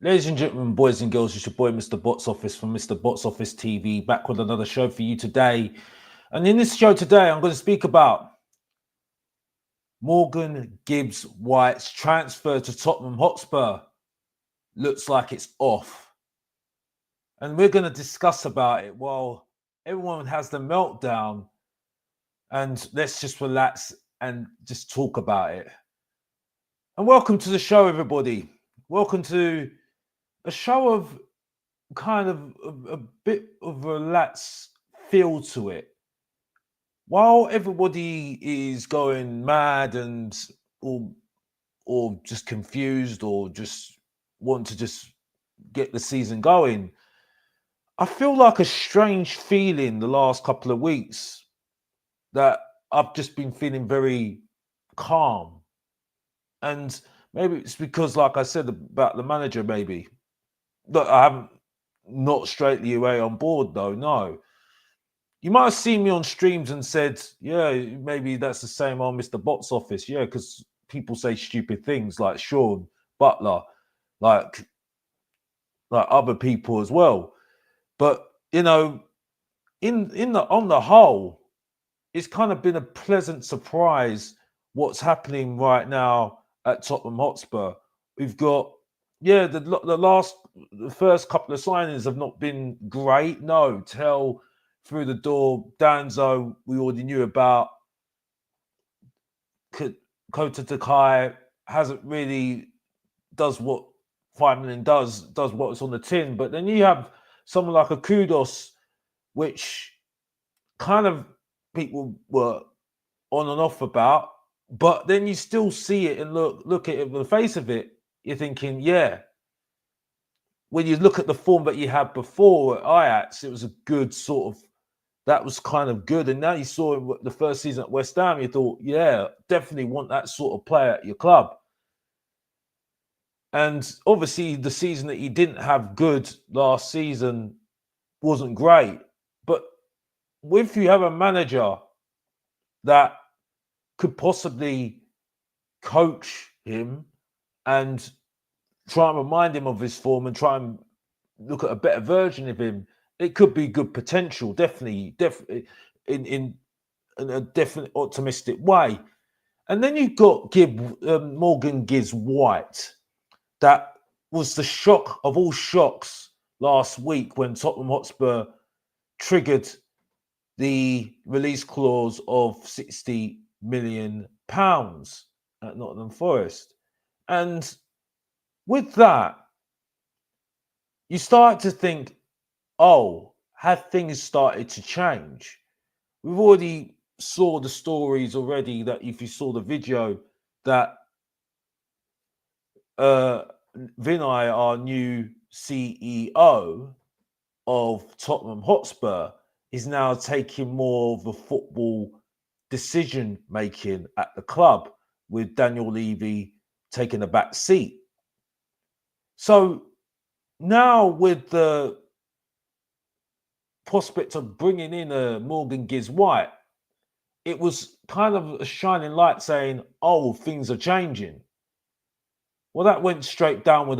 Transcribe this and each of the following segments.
Ladies and gentlemen, boys and girls, it's your boy Mr. Box Office from Mr. Box Office TV, back with another show for you today. And in this show today, I'm going to speak about Morgan Gibbs-White's transfer to Tottenham Hotspur. Looks like it's off. And we're going to discuss about it while everyone has the meltdown. And let's just relax and just talk about it. And welcome to the show, everybody. Welcome to a show of kind of a bit of a relaxed feel to it. While everybody is going mad and or just confused or just want to just get the season going, I feel like a strange feeling the last couple of weeks that I've just been feeling very calm. And maybe it's because, like I said about the manager, maybe. Look, I haven't not straightly away on board though, no. You might have seen me on streams and said, yeah, maybe that's the same on Mr. Box Office. Yeah, because people say stupid things like Sean Butler, like other people as well. But in on the whole, it's kind of been a pleasant surprise what's happening right now at Tottenham Hotspur. We've got the first couple of signings have not been great. No, Tell through the door, Danzo we already knew about. Kota Takai hasn't really does what 5 million does what's on the tin. But then you have someone like a Kudos, which kind of people were on and off about, but then you still see it and look at it with the face of it. You're thinking, yeah. When you look at the form that you had before at Ajax, it was a good sort of. That was kind of good, and now you saw the first season at West Ham. You thought, yeah, definitely want that sort of player at your club. And obviously, the season that he didn't have good last season wasn't great. But if you have a manager that could possibly coach him and try and remind him of his form and try and look at a better version of him, it could be good potential, definitely in a definite optimistic way. And then you've got Morgan Gibbs-White. That was the shock of all shocks last week when Tottenham Hotspur triggered the release clause of £60 million at Nottingham Forest. And with that, you start to think, oh, have things started to change? We've already saw the stories already that if you saw the video that Vinay, our new CEO of Tottenham Hotspur, is now taking more of the football decision making at the club, with Daniel Levy taking a back seat. So now with the prospect of bringing in a Morgan Gibbs-White, it was kind of a shining light saying, oh, things are changing. Well, that went straight down with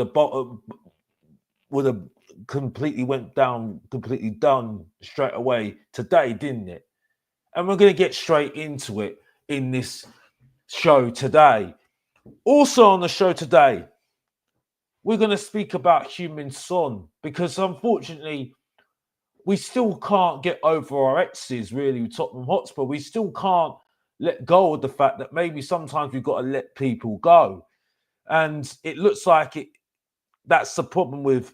completely done straight away today, didn't it? And we're going to get straight into it in this show today. Also on the show today, we're going to speak about Heung-min Son, because unfortunately, we still can't get over our exes, really, with Tottenham Hotspur. We still can't let go of the fact that maybe sometimes we've got to let people go. And it looks like that's the problem with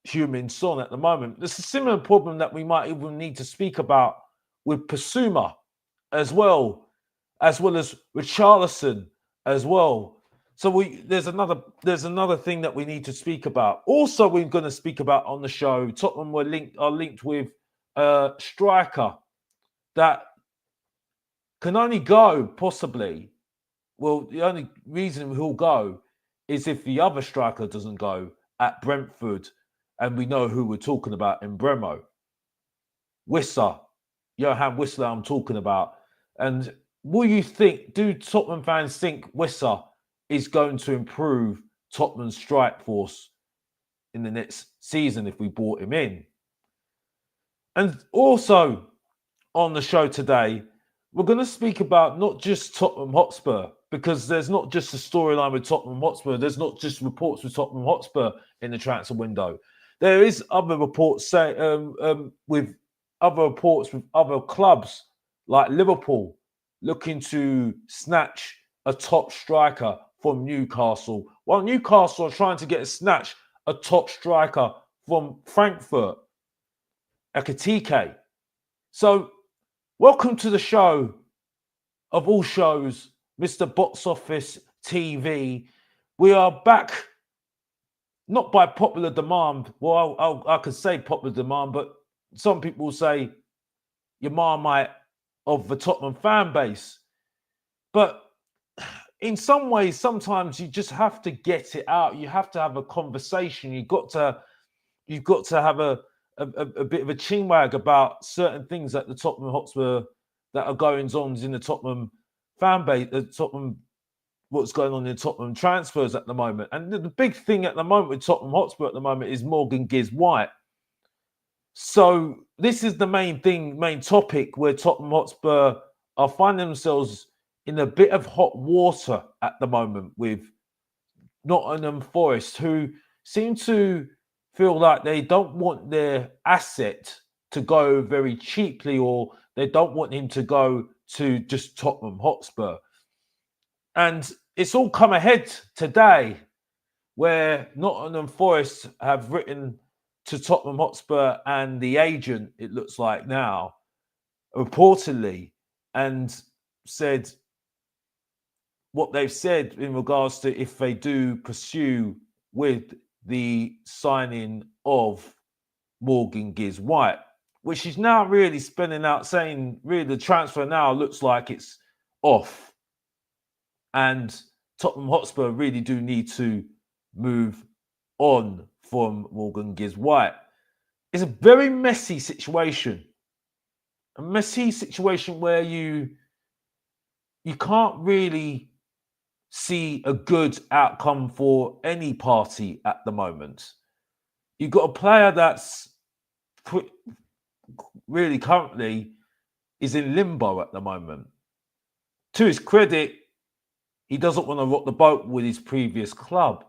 Heung-min Son at the moment. There's a similar problem that we might even need to speak about with Pasuma as well as Richarlison as well. So there's another thing that we need to speak about. Also, we're going to speak about on the show, Tottenham are linked with a striker that can only go possibly. Well, the only reason he'll go is if the other striker doesn't go at Brentford, and we know who we're talking about in Bremo. Wissa, Johan Wissa, I'm talking about. And what do you think? Do Tottenham fans think Wissa is going to improve Tottenham's strike force in the next season if we brought him in. And also on the show today, we're going to speak about not just Tottenham Hotspur, because there's not just a storyline with Tottenham Hotspur. There's not just reports with Tottenham Hotspur in the transfer window. There is other reports with other clubs like Liverpool looking to snatch a top striker from Newcastle, while Newcastle are trying to snatch a top striker from Frankfurt, Ekitike. So, welcome to the show of all shows, Mr. Box Office TV. We are back, not by popular demand. Well, I could say popular demand, but some people say your Marmite of the Tottenham fan base. But in some ways, sometimes you just have to get it out. You have to have a conversation. You've got to have a bit of a chinwag about certain things at the Tottenham Hotspur that are going on in the Tottenham fan base, what's going on in Tottenham transfers at the moment. And the big thing at the moment with Tottenham Hotspur at the moment is Morgan Gibbs-White. So this is the main topic where Tottenham Hotspur are finding themselves in a bit of hot water at the moment with Nottingham Forest, who seem to feel like they don't want their asset to go very cheaply, or they don't want him to go to just Tottenham Hotspur. And it's all come ahead today where Nottingham Forest have written to Tottenham Hotspur and the agent, it looks like now, reportedly, and said what they've said in regards to if they do pursue with the signing of Morgan Gibbs-White, which is now really spinning out, saying really the transfer now looks like it's off. And Tottenham Hotspur really do need to move on from Morgan Gibbs-White. It's a very messy situation. A messy situation where you can't really see a good outcome for any party at the moment. You've got a player that's really currently is in limbo at the moment. To his credit, he doesn't want to rock the boat with his previous club.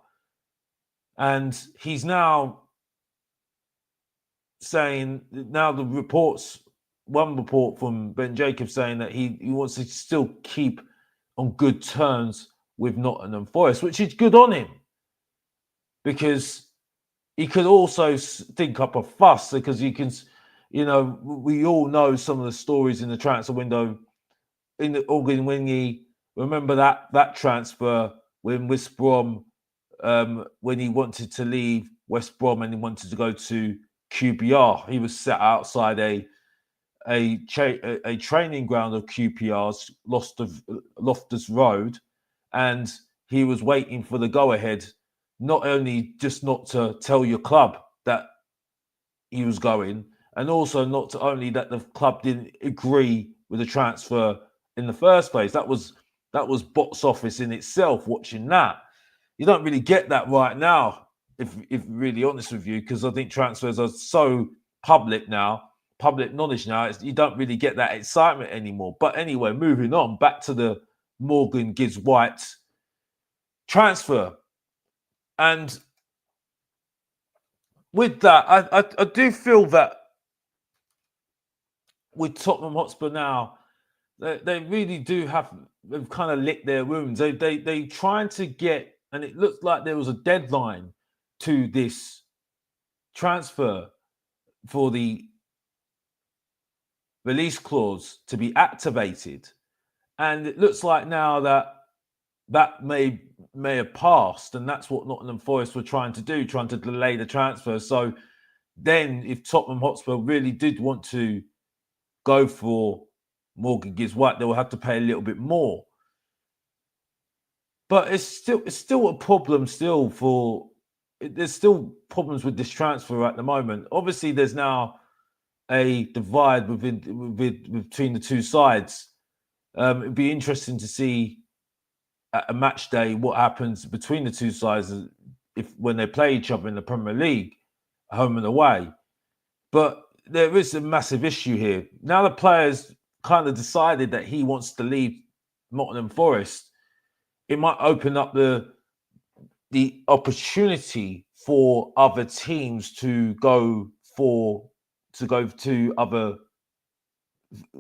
And he's now saying, now the reports, one report from Ben Jacobs saying that he wants to still keep on good terms with Nottingham Forest, which is good on him, because he could also think up a fuss, because you can, we all know some of the stories in the transfer window in the Morgan Wingy. Remember that transfer when West Brom, when he wanted to leave West Brom and he wanted to go to QPR, he was sat outside a training ground of QPR's Loftus Road, and he was waiting for the go-ahead, not only just not to tell your club that he was going, and also not to only that the club didn't agree with the transfer in the first place. That was box office in itself, watching that. You don't really get that right now, if really honest with you, because I think transfers are so public knowledge now, you don't really get that excitement anymore. But anyway, moving on, back to the Morgan Gibbs-White transfer. And with that, I do feel that with Tottenham Hotspur now, they really do they've kind of licked their wounds. They trying to get, and it looked like there was a deadline to this transfer for the release clause to be activated, and it looks like now that may have passed, and that's what Nottingham Forest were trying to do, trying to delay the transfer. So then, if Tottenham Hotspur really did want to go for Morgan Gibbs-White, they will have to pay a little bit more. But it's still a problem. There's still problems with this transfer at the moment. Obviously, there's now a divide between the two sides. It'd be interesting to see at a match day what happens between the two sides. when they play each other in the Premier League, home and away. But there is a massive issue here. Now the players kind of decided that he wants to leave Nottingham Forest. It might open up the opportunity for other teams to go to other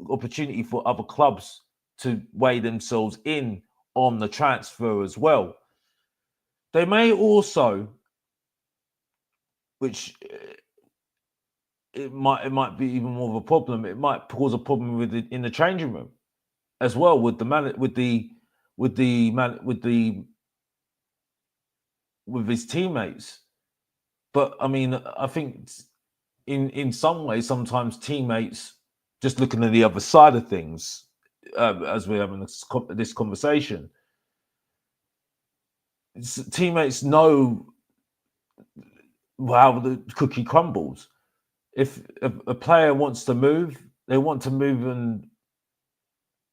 opportunity for other clubs to weigh themselves in on the transfer as well. They may also, which it might be even more of a problem. It might cause a problem in the changing room as well with his teammates. But I mean, I think in some ways, sometimes teammates, just looking at the other side of things, as we're having this conversation, teammates know how the cookie crumbles. If a player wants to move, they want to move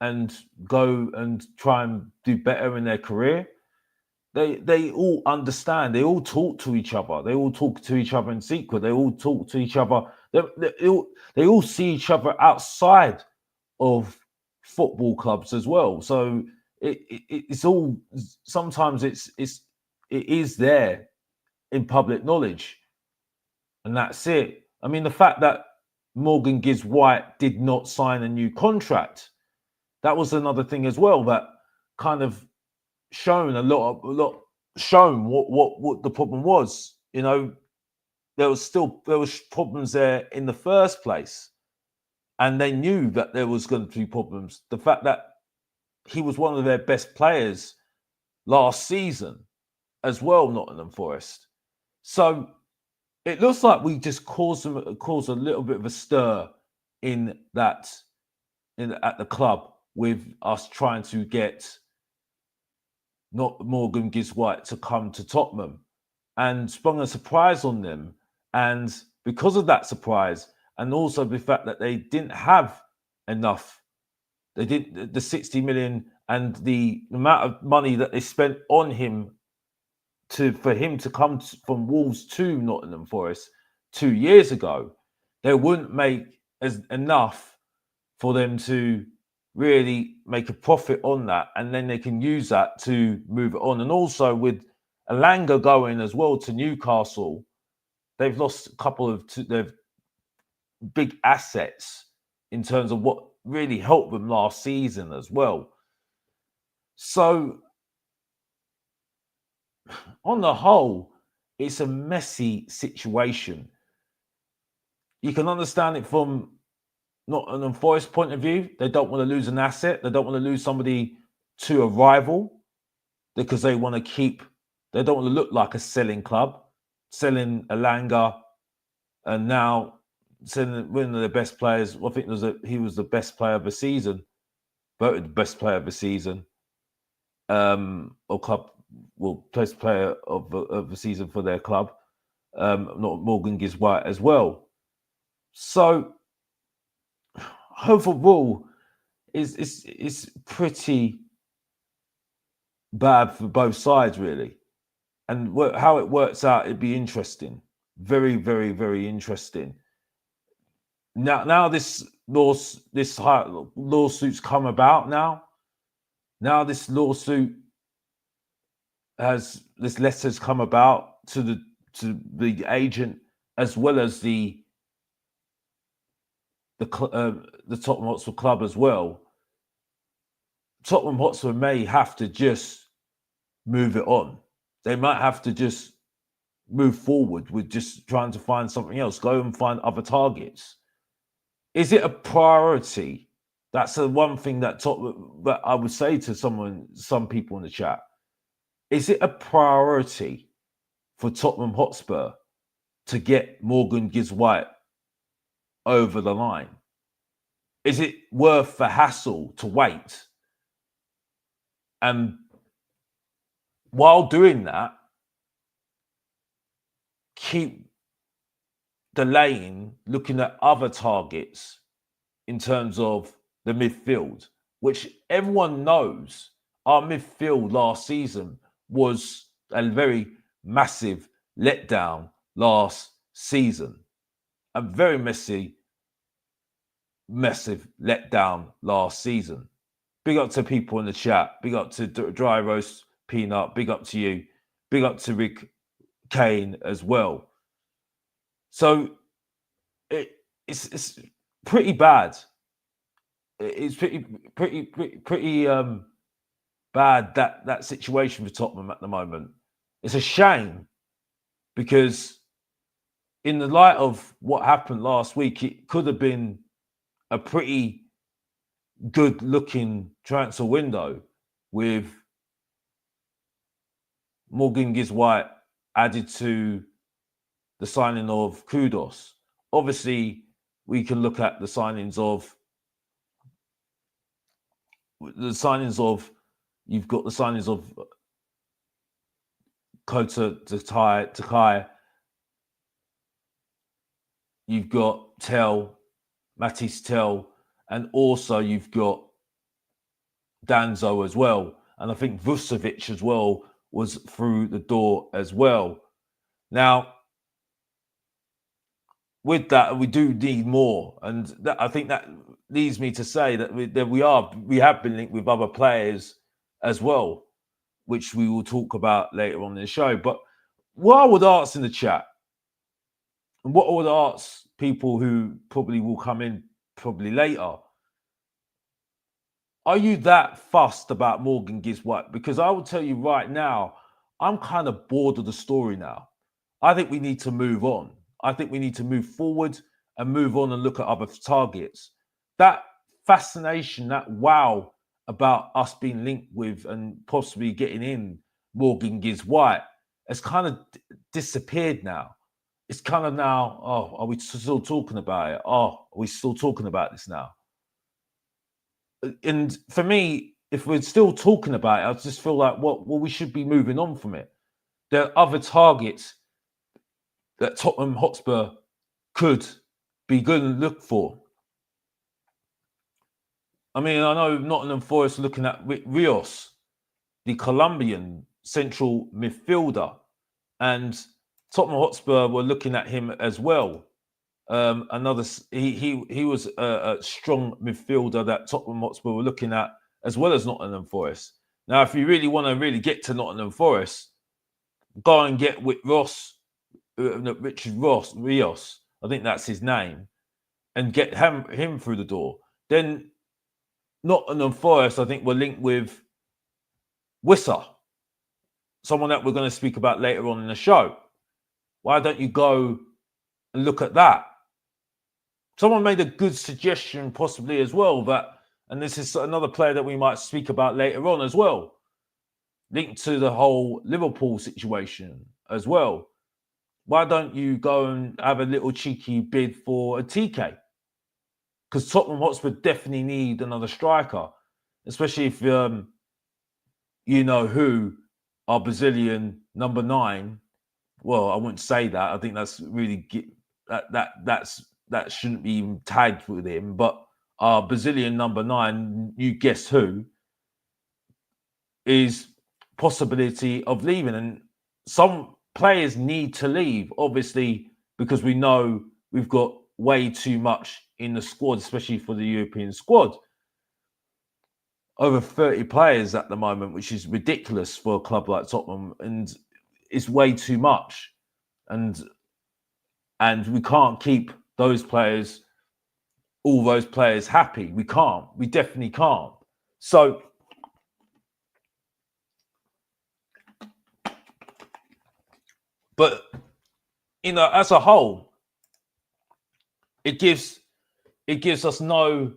and go and try and do better in their career. They all understand. They all talk to each other. They all talk to each other in secret. They all talk to each other. They all see each other outside of football clubs as well. So it's all, sometimes it is there in public knowledge, and that's it. I mean, the fact that Morgan Gibbs-White did not sign a new contract, that was another thing as well that kind of shown what the problem was. You know, there was problems there in the first place, and they knew that there was going to be problems. The fact that he was one of their best players last season as well, Nottingham Forest. So it looks like we just caused a little bit of a stir at the club with us trying to get not Morgan Gibbs-White to come to Tottenham, and sprung a surprise on them. And because of that surprise, and also the fact that they didn't have enough, they did the 60 million and the amount of money that they spent on him for him to come from Wolves to Nottingham Forest 2 years ago, they wouldn't make enough for them to really make a profit on that, and then they can use that to move it on. And also with Alanga going as well to Newcastle, they've lost a couple of their big assets in terms of what really helped them last season as well. So on the whole, it's a messy situation. You can understand it from Nottingham Forest point of view. They don't want to lose an asset. They don't want to lose somebody to a rival, because they want to they don't want to look like a selling club, selling Alanga, and now selling one of the best players. I think he was the best player of the season, voted the best player of the season, or club, best player of the season for their club, not Morgan Gibbs-White as well. So overall, it's pretty bad for both sides, really. And how it works out, it'd be interesting. Very, very, very interesting. Now this lawsuit's come about now. Now this letter's come about to the agent, as well as the Tottenham Hotspur club as well. Tottenham Hotspur may have to just move it on. They might have to just move forward with just trying to find something else, go and find other targets. Is it a priority? That's the one thing that I would say to some people in the chat. Is it a priority for Tottenham Hotspur to get Morgan Gibbs-White over the line? Is it worth the hassle to wait? And while doing that, keep delaying looking at other targets in terms of the midfield, which everyone knows our midfield last season was a very massive letdown last season. A very massive letdown last season. Big up to people in the chat. Big up to Dry Roast Peanut. Big up to you. Big up to Rick Kane as well. So it's pretty bad. It's pretty bad that situation for Tottenham at the moment. It's a shame because in the light of what happened last week, it could have been a pretty good looking transfer window with Morgan Gibbs-White added to the signing of Kudus. Obviously, we can look at the signings of you've got the signings of Kota Takai, you've got Matisse Tell, and also you've got Danzo as well. And I think Vucevic as well was through the door as well. Now, with that, we do need more. And I think that leads me to say that we have been linked with other players as well, which we will talk about later on in the show. But what I would ask in the chat, and what I would ask people who probably will come in probably later, are you that fussed about Morgan Gibbs-White? Because I will tell you right now, I'm kind of bored of the story now. I think we need to move on. I think we need to move forward and move on and look at other targets. That fascination, that wow about us being linked with and possibly getting in Morgan Gibbs-White has kind of disappeared now. It's kind of now, oh, are we still talking about it? Oh, are we still talking about this now? And for me, if we're still talking about it, I just feel like, well, we should be moving on from it. There are other targets that Tottenham Hotspur could be good and look for. I mean, I know Nottingham Forest looking at Rios, the Colombian central midfielder, and Tottenham Hotspur were looking at him as well. He was a strong midfielder that Tottenham Hotspur were looking at as well as Nottingham Forest. Now, if you really want to really get to Nottingham Forest, go and get Richard Rios, I think that's his name, and get him through the door. Then Nottingham Forest, I think, were linked with Wissa, someone that we're going to speak about later on in the show. Why don't you go and look at that? Someone made a good suggestion possibly as well that, and this is another player that we might speak about later on as well, linked to the whole Liverpool situation as well. Why don't you go and have a little cheeky bid for a TK? Because Tottenham Hotspur definitely need another striker, especially if you know who our Brazilian number 9. Well, I wouldn't say that. I think that's really that shouldn't be even tagged with him. But our Brazilian number 9, you guess who, is possibility of leaving, and some players need to leave, obviously, because we know we've got way too much in the squad, especially for the European squad. Over 30 players at the moment, which is ridiculous for a club like Tottenham, and it's way too much. And we can't keep all those players happy. We can't. We definitely can't. So but as a whole, it gives us no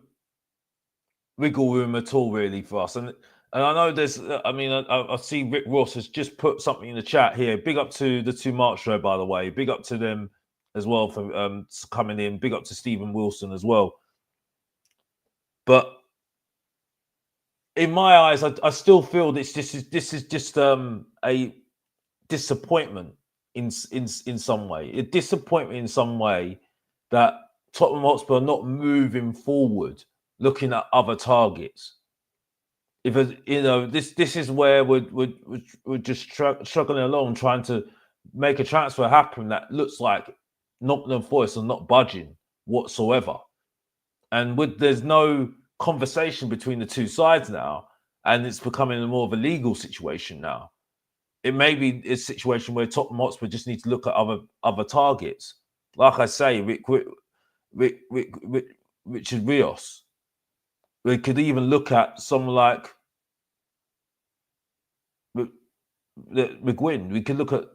wiggle room at all, really, for us. And I know there's, I mean, I see Rick Ross has just put something in the chat here. Big up to the 2 March show, by the way. Big up to them as well for coming in. Big up to Stephen Wilson as well. But in my eyes, I still feel this is just a disappointment in some way. A disappointment in some way that Tottenham Hotspur are not moving forward, looking at other targets. If this is where we're just struggling along, trying to make a transfer happen that looks like Nottingham Forest are not budging whatsoever. And there's no conversation between the two sides now, and it's becoming more of a legal situation now. It may be a situation where Tottenham Hotspur just need to look at other targets. Like I say, Richard Rios. We could even look at someone like McGuinn. We could look at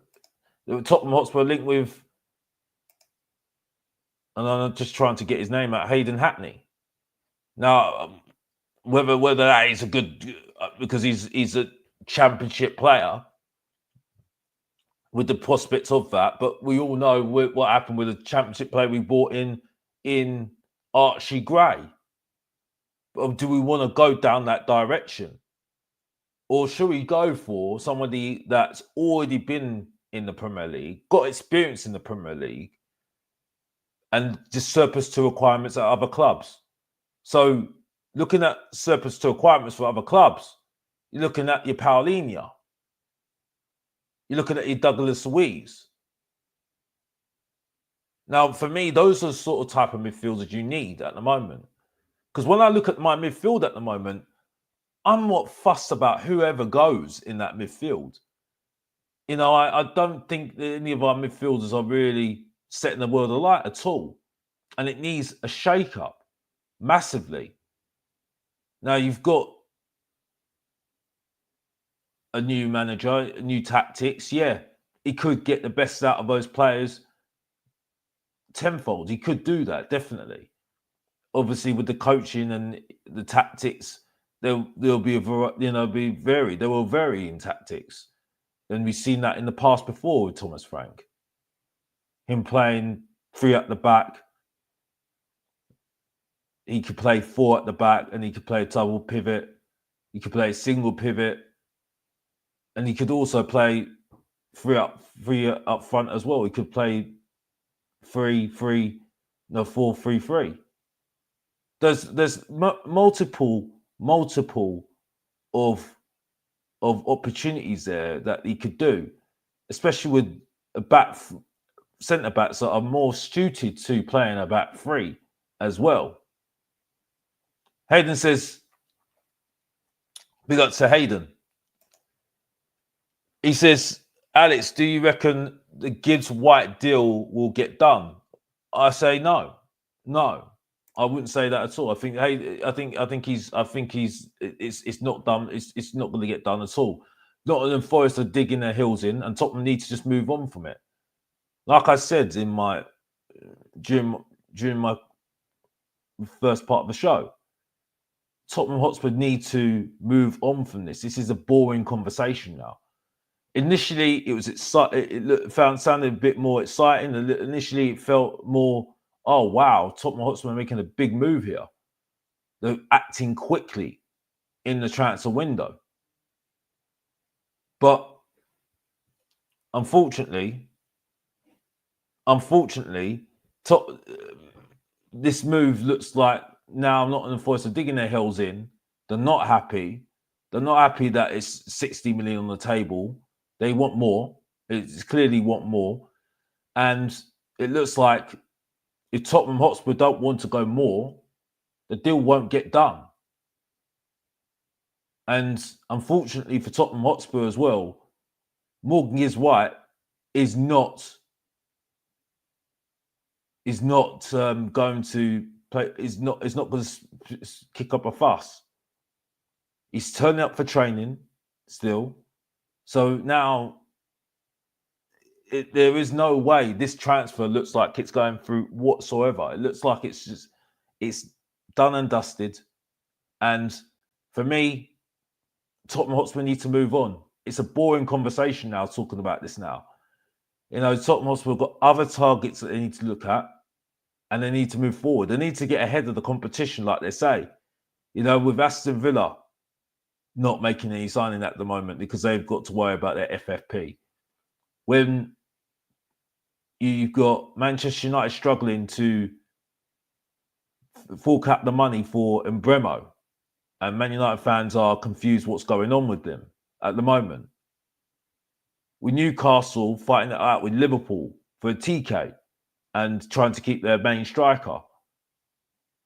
the Tottenham Hotspur linked with, and I'm just trying to get his name out, Hayden Hackney. Now, whether that is a good, because he's a championship player with the prospects of that, but we all know what happened with the championship player we bought in Archie Gray. Do we want to go down that direction? Or should we go for somebody that's already been in the Premier League, got experience in the Premier League, and just surplus to requirements at other clubs? So looking at surplus to requirements for other clubs, you're looking at your Paulinho. You're looking at your Douglas Luiz. Now, for me, those are the sort of type of midfielders you need at the moment. Because when I look at my midfield at the moment, I'm not fussed about whoever goes in that midfield. You know, I don't think that any of our midfielders are really setting the world alight at all. And it needs a shake-up massively. Now, you've got a new manager, new tactics. Yeah, he could get the best out of those players tenfold. He could do that, definitely. Obviously, with the coaching and the tactics, there'll be be varied. They will vary in tactics, and we've seen that in the past before with Thomas Frank. Him playing 3 at the back, he could play 4 at the back, and he could play a double pivot. He could play a single pivot, and he could also play 3 up front as well. He could play 4-3-3. There's multiple of opportunities there that he could do, especially with centre backs that are more suited to playing a back 3 as well. Hayden says, big up to Hayden. He says, Alex, do you reckon the Gibbs-White deal will get done? I say no. I wouldn't say that at all. I think it's not done. It's not going to get done at all. Nottingham Forest are digging their heels in, and Tottenham need to just move on from it. Like I said during my first part of the show, Tottenham Hotspur need to move on from this. This is a boring conversation now. Initially, it was exciting. It sounded a bit more exciting. Initially, it felt more, oh wow, Tottenham Hotspur are making a big move here. They're acting quickly in the transfer window. But unfortunately, this move looks like now Nottingham Forest are digging their heels in. They're not happy. They're not happy that it's 60 million on the table. They want more. It's clearly want more. And it looks like if Tottenham Hotspur don't want to go more, the deal won't get done. And unfortunately for Tottenham Hotspur as well, Morgan Gibbs-White is not going to play. Is not going to kick up a fuss. He's turning up for training still. So now there is no way this transfer looks like it's going through whatsoever. It looks like it's done and dusted. And for me, Tottenham Hotspur need to move on. It's a boring conversation now talking about this now. You know, Tottenham Hotspur have got other targets that they need to look at, and they need to move forward. They need to get ahead of the competition, like they say. You know, with Aston Villa not making any signing at the moment because they've got to worry about their FFP. When you've got Manchester United struggling to fork out the money for Mbremo, and Man United fans are confused what's going on with them at the moment. with Newcastle fighting it out with Liverpool for a TK and trying to keep their main striker.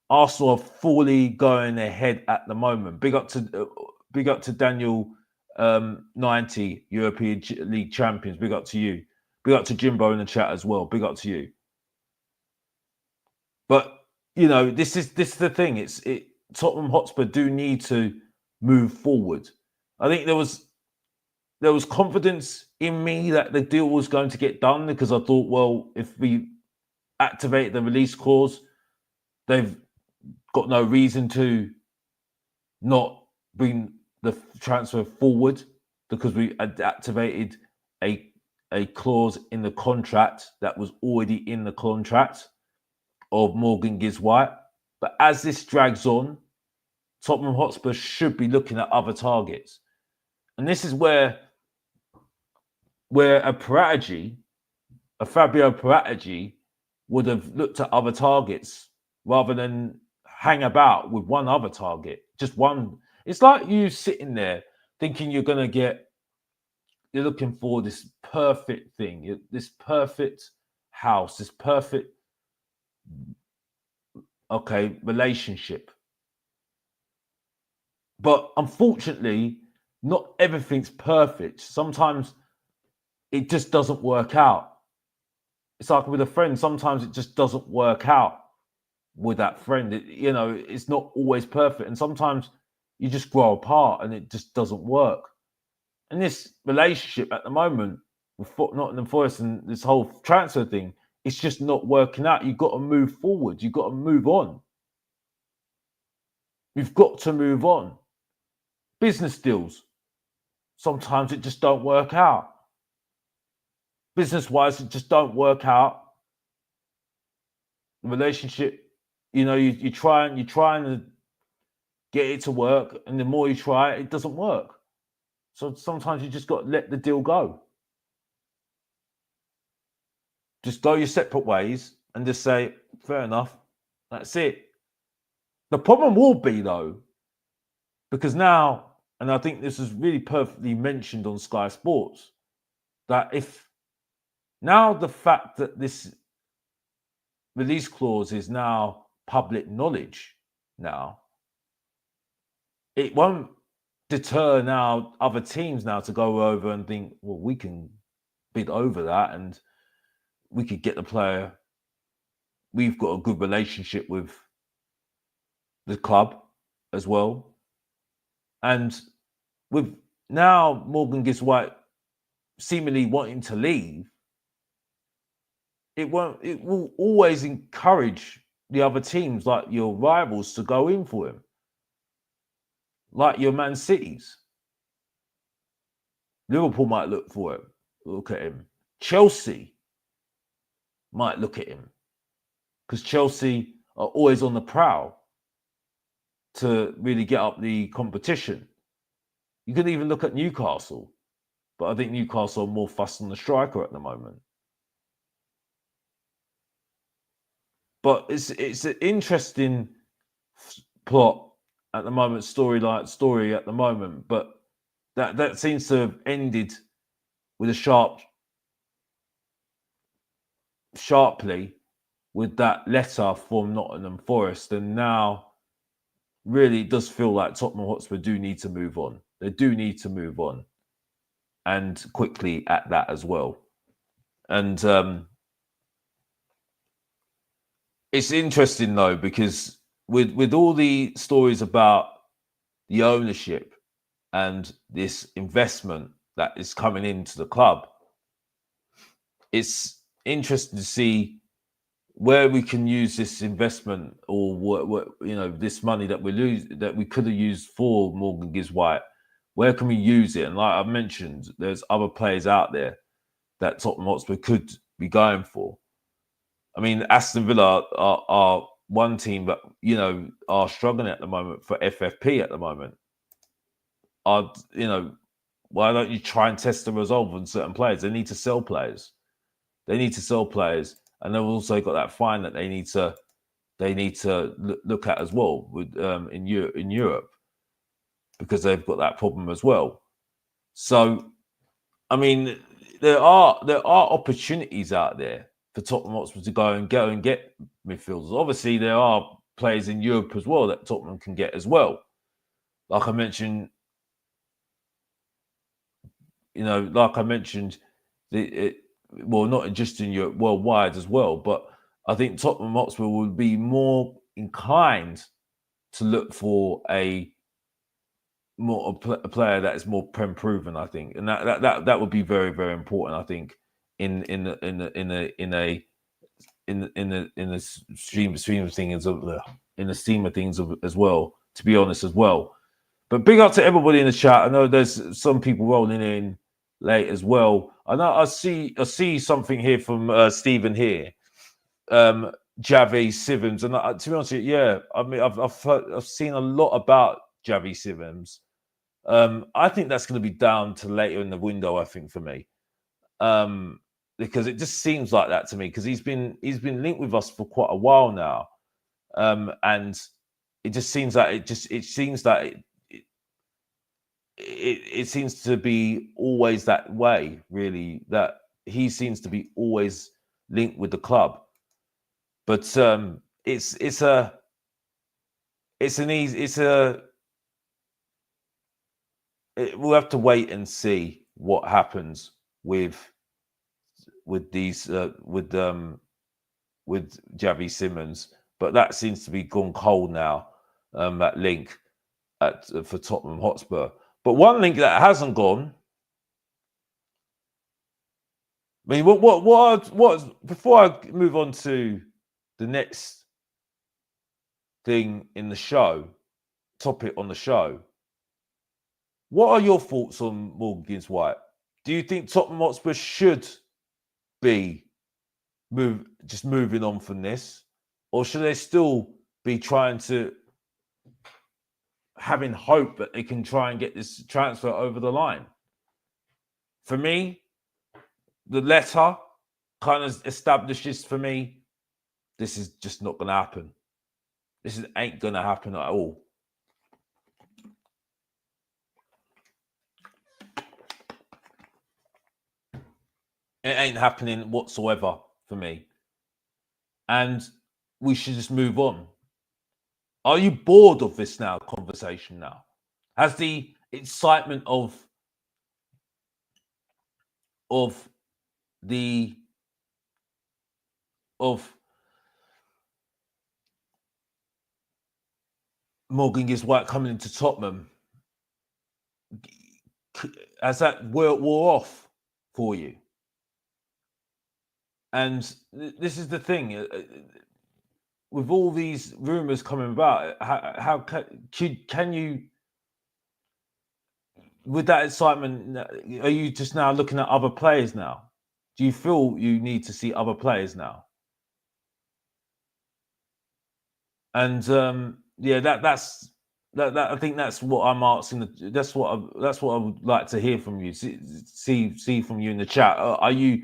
Arsenal are fully going ahead at the moment. Big up to Daniel 90, European League champions. Big up to you. Big up to Jimbo in the chat as well. Big up to you. But this is the thing. Tottenham Hotspur do need to move forward. I think there was confidence in me that the deal was going to get done, because I thought, well, if we activate the release clause, they've got no reason to not bring the transfer forward, because we had activated a clause in the contract that was already in the contract of Morgan Gibbs-White. But as this drags on, Tottenham Hotspur should be looking at other targets. And this is where a Fabio Paratici would have looked at other targets rather than hang about with one other target. Just one. It's like you sitting there thinking you're looking for this perfect thing, this perfect house, this perfect relationship. But unfortunately, not everything's perfect. Sometimes it just doesn't work out. It's like with a friend. Sometimes it just doesn't work out with that friend. It's not always perfect. And sometimes you just grow apart and it just doesn't work. And this relationship at the moment with Nottingham Forest and this whole transfer thing, it's just not working out. You've got to move forward. You've got to move on. You've got to move on. Business deals, sometimes it just don't work out. Business-wise, it just don't work out. The relationship, you're trying to get it to work, and the more you try it doesn't work. So sometimes you just got to let the deal go. Just go your separate ways and just say, fair enough, that's it. The problem will be, though, because now, and I think this is really perfectly mentioned on Sky Sports, that if now the fact that this release clause is now public knowledge now, it won't deter now other teams now to go over and think, well, we can bid over that and we could get the player. We've got a good relationship with the club as well. And with now Morgan Gibbs-White seemingly wanting to leave, it will always encourage the other teams, like your rivals, to go in for him. Like your Man Cities. Liverpool might look at him. Chelsea might look at him, because Chelsea are always on the prowl to really get up the competition. You could even look at Newcastle, but I think Newcastle are more fussed on the striker at the moment. But it's an interesting plot at the moment, story at the moment, but that seems to have ended with a sharply with that letter from Nottingham Forest, and now really it does feel like Tottenham Hotspur do need to move on. They do need to move on, and quickly at that as well. And it's interesting though, because with all the stories about the ownership and this investment that is coming into the club, it's interesting to see where we can use this investment, or what this money that we could have used for Morgan Gibbs-White. Where can we use it? And like I've mentioned, there's other players out there that Tottenham Hotspur could be going for. I mean, Aston Villa are one team that are struggling at the moment for FFP at the moment. Why don't you try and test the resolve on certain players? They need to sell players. And they've also got that fine that they need to look at as well with in Europe, because they've got that problem as well. So, I mean, there are opportunities out there for Tottenham Hotspur to go and get midfielders. Obviously, there are players in Europe as well that Tottenham can get as well. Like I mentioned, well, not just in Europe, worldwide as well. But I think Tottenham Hotspur would be more inclined to look for a player that is more prem proven. I think, and that would be very, very important. I think in the stream of things in the scheme of things as well. To be honest, as well. But big up to everybody in the chat. I know there's some people rolling in late as well. I know I see something here from Stephen here. Javi Simmons, and to be honest, yeah, I mean I've seen a lot about Javi Simmons. I think that's going to be down to later in the window. I think for me, because it just seems like that to me. Because he's been linked with us for quite a while now, and it just seems that it seems to be always that way. Really, that he seems to be always linked with the club. But we'll have to wait and see what happens with Javi Simmons. But that seems to be gone cold now. That link for Tottenham Hotspur. But one link that hasn't gone. I mean, what before I move on to the next thing in the show, topic on the show, what are your thoughts on Morgan Gibbs-White? Do you think Tottenham Hotspur should be moving on from this, or should they still be trying to having hope that they can try and get this transfer over the line? For me, the letter kind of establishes for me this is just not going to happen. This ain't going to happen at all. It ain't happening whatsoever for me. And we should just move on. Are you bored of this conversation now? Has the excitement of Morgan Gibbs-White coming into Tottenham, has that wore off for you? And this is the thing, with all these rumours coming about, how can you, with that excitement, are you just now looking at other players now? Do you feel you need to see other players now? And I think that's what I'm asking. That's what I would like to hear from you. See from you in the chat. Are you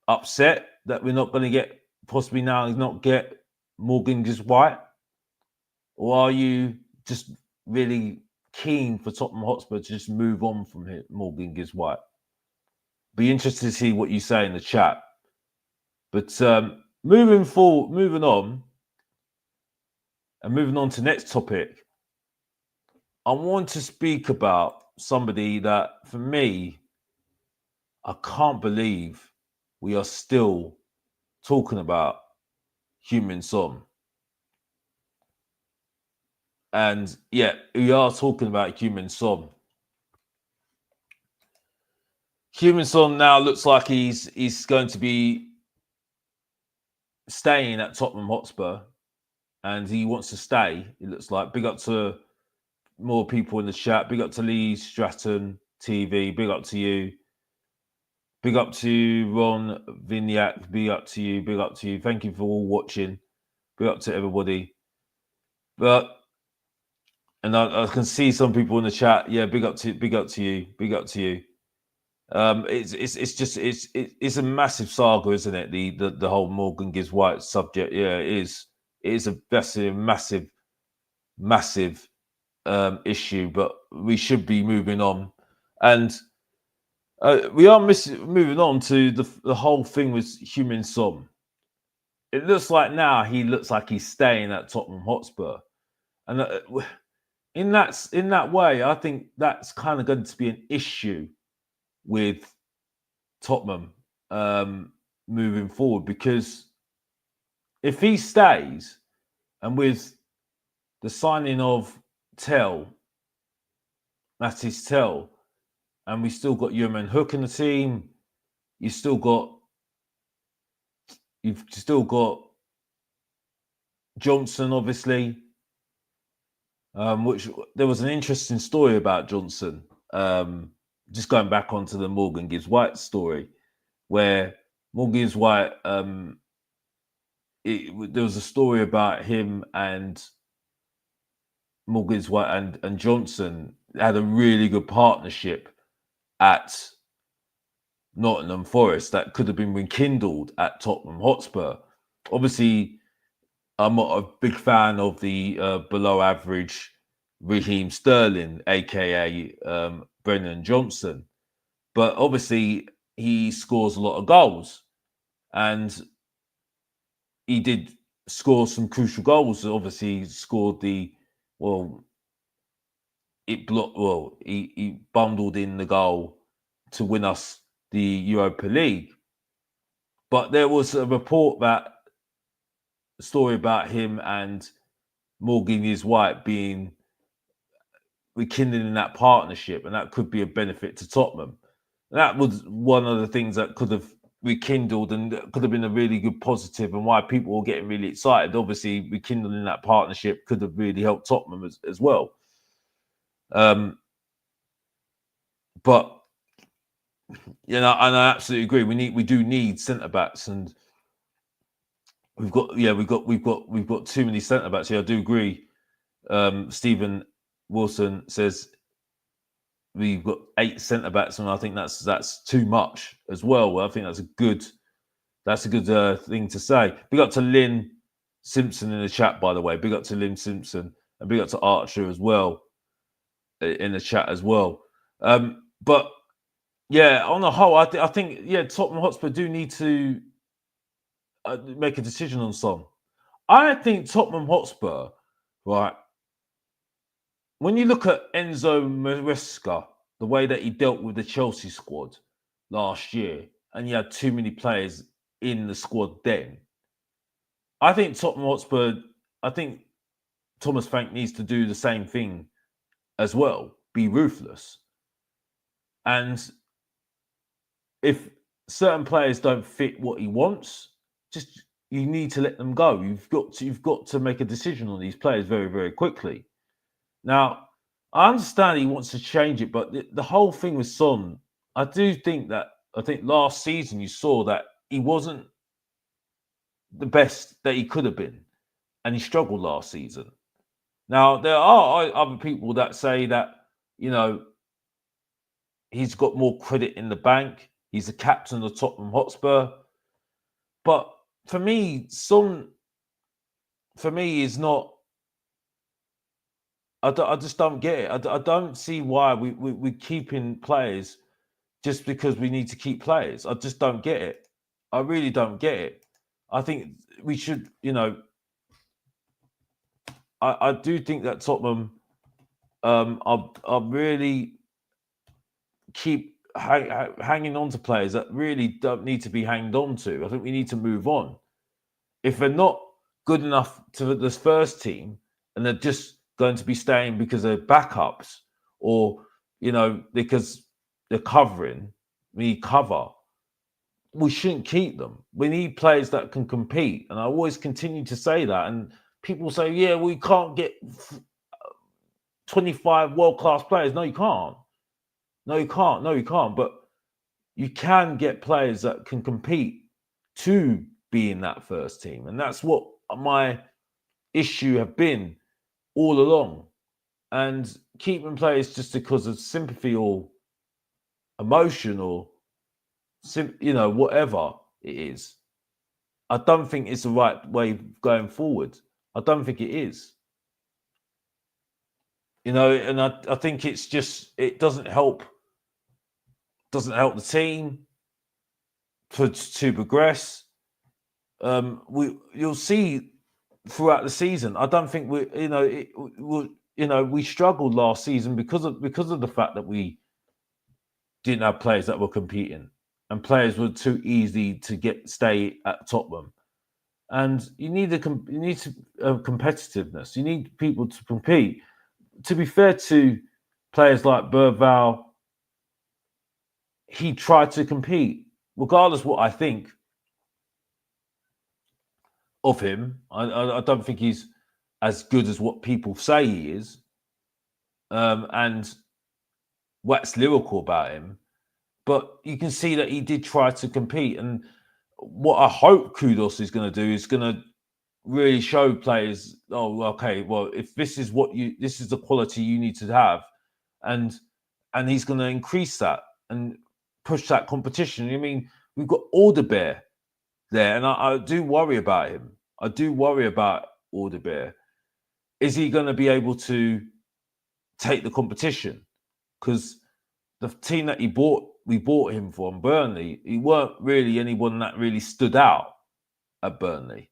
upset that we're not going to possibly not get Morgan Gibbs-White, or are you just really keen for Tottenham Hotspur to just move on from Morgan Gibbs-White? Be interested to see what you say in the chat. But moving on to next topic, I want to speak about somebody that, for me, I can't believe we are still talking about Heung-min. And yeah, we are talking about Heung-min. Heung-min now looks like he's going to be staying at Tottenham Hotspur, and he wants to stay. It looks like. Big up to more people in the chat. Big up to Lee Stratton TV. Big up to you. Big up to Ron Vignac. Big up to you. Big up to you. Thank you for all watching. Big up to everybody. And I can see some people in the chat. Yeah, big up to you. Big up to you. It's a massive saga, isn't it? The whole Morgan Gibbs-White subject. Yeah, it is. It is a massive issue, but we should be moving on. And We are moving on to the whole thing with Heung-min Son. It looks like now he looks like he's staying at Tottenham Hotspur, and in that way, I think that's kind of going to be an issue with Tottenham moving forward, because if he stays, and with the signing of Mattis Tell, and we still got Yeoman Hook in the team, you've still got Johnson, obviously. Which there was an interesting story about Johnson. Just going back onto the Morgan Gibbs-White story, where Morgan Gibbs-White, there was a story about him and Morgan Gibbs-White and Johnson had a really good partnership at Nottingham Forest that could have been rekindled at Tottenham Hotspur. Obviously, I'm not a big fan of the below average Raheem Sterling, aka Brennan Johnson, but obviously he scores a lot of goals, and he did score some crucial goals. Obviously, he scored he bundled in the goal to win us the Europa League. But there was a story about him and Morgan Gibbs-White being rekindling that partnership, and that could be a benefit to Tottenham. And that was one of the things that could have rekindled and could have been a really good positive, and why people were getting really excited. Obviously, rekindling that partnership could have really helped Tottenham as well. But and I absolutely agree. We do need centre backs, and we've got too many centre backs here. I do agree. Stephen Wilson says we've got 8 centre backs, and I think that's too much as well. I think that's a good thing to say. Big up to Lynn Simpson in the chat, by the way. Big up to Lynn Simpson, and big up to Archer as well in the chat as well. But yeah, on the whole, I think Tottenham Hotspur do need to make a decision on Son. I think Tottenham Hotspur, right? When you look at Enzo Maresca, the way that he dealt with the Chelsea squad last year, and he had too many players in the squad then, I think Thomas Frank needs to do the same thing as well. Be ruthless. And if certain players don't fit what he wants, you need to let them go. You've got to make a decision on these players very, very quickly. Now, I understand he wants to change it, but the whole thing with Son, I think last season you saw that he wasn't the best that he could have been, and he struggled last season. Now, there are other people that say that, he's got more credit in the bank. He's the captain of Tottenham Hotspur. But for me, Son, is not. I just don't get it. I don't see why we're keeping players just because we need to keep players. I just don't get it. I really don't get it. I think we should, I do think that Tottenham are really keep hanging on to players that really don't need to be hanged on to. I think we need to move on. If they're not good enough to this first team, and they're just going to be staying because they're backups, or because they're covering, we need cover, we shouldn't keep them. We need players that can compete, and I always continue to say that. And people say, yeah, we can't get 25 world-class players. No, you can't. But you can get players that can compete to be in that first team. And that's what my issue have been all along. And keeping players just because of sympathy or emotion or, whatever it is, I don't think it's the right way going forward. I don't think it is. And I think it's just, it doesn't help doesn't help the team to progress. You'll see throughout the season. I don't think we struggled last season because of the fact that we didn't have players that were competing, and players were too easy to stay at Tottenham. And you need competitiveness. You need people to compete. To be fair to players like Burval, he tried to compete, regardless what I think of him. I don't think he's as good as what people say he is, and wax lyrical about him. But you can see that he did try to compete. And what I hope Kudos is going to do is going to really show players, oh, okay, well, if this is the quality you need to have, and he's going to increase that and push that competition. I mean, we've got Alderbear there, and I do worry about him. I do worry about Alderbear. Is he going to be able to take the competition? Because the team that we bought him from, Burnley, he weren't really anyone that really stood out at Burnley.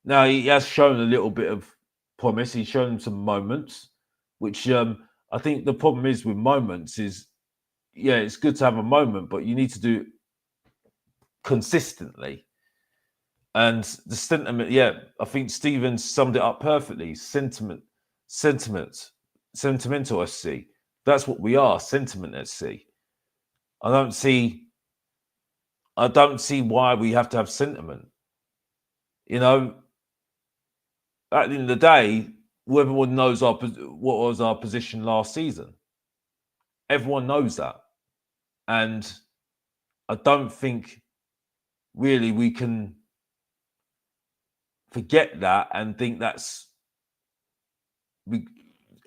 Now, he has shown a little bit of promise. He's shown some moments, which I think the problem is with moments is, yeah, it's good to have a moment, but you need to do it consistently. And the sentiment, yeah, I think Stevens summed it up perfectly. Sentimental SC. That's what we are, sentiment SC. I don't see why we have to have sentiment. You know, at the end of the day, everyone knows what was our position last season. Everyone knows that. And I don't think really we can forget that and think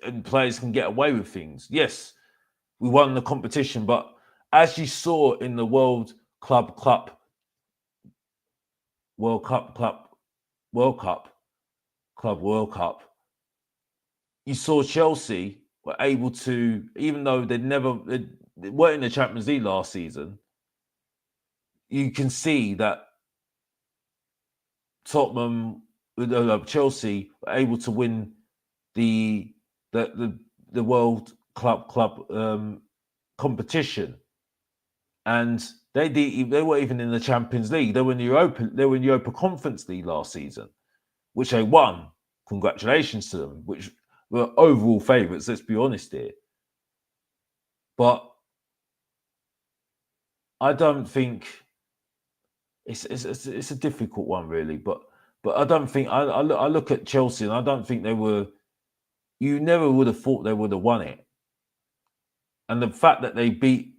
and players can get away with things. Yes, we won the competition, but as you saw in the World Cup, you saw Chelsea were able to, even though they weren't in the Champions League last season, you can see that Chelsea were able to win the World Club competition, and they were even in the Champions League. They were in the Europa Conference League last season, which they won. Congratulations to them, which were overall favourites. Let's be honest here, but I don't think it's a difficult one really. But I don't think I look at Chelsea and I don't think they were. You never would have thought they would have won it, and the fact that they beat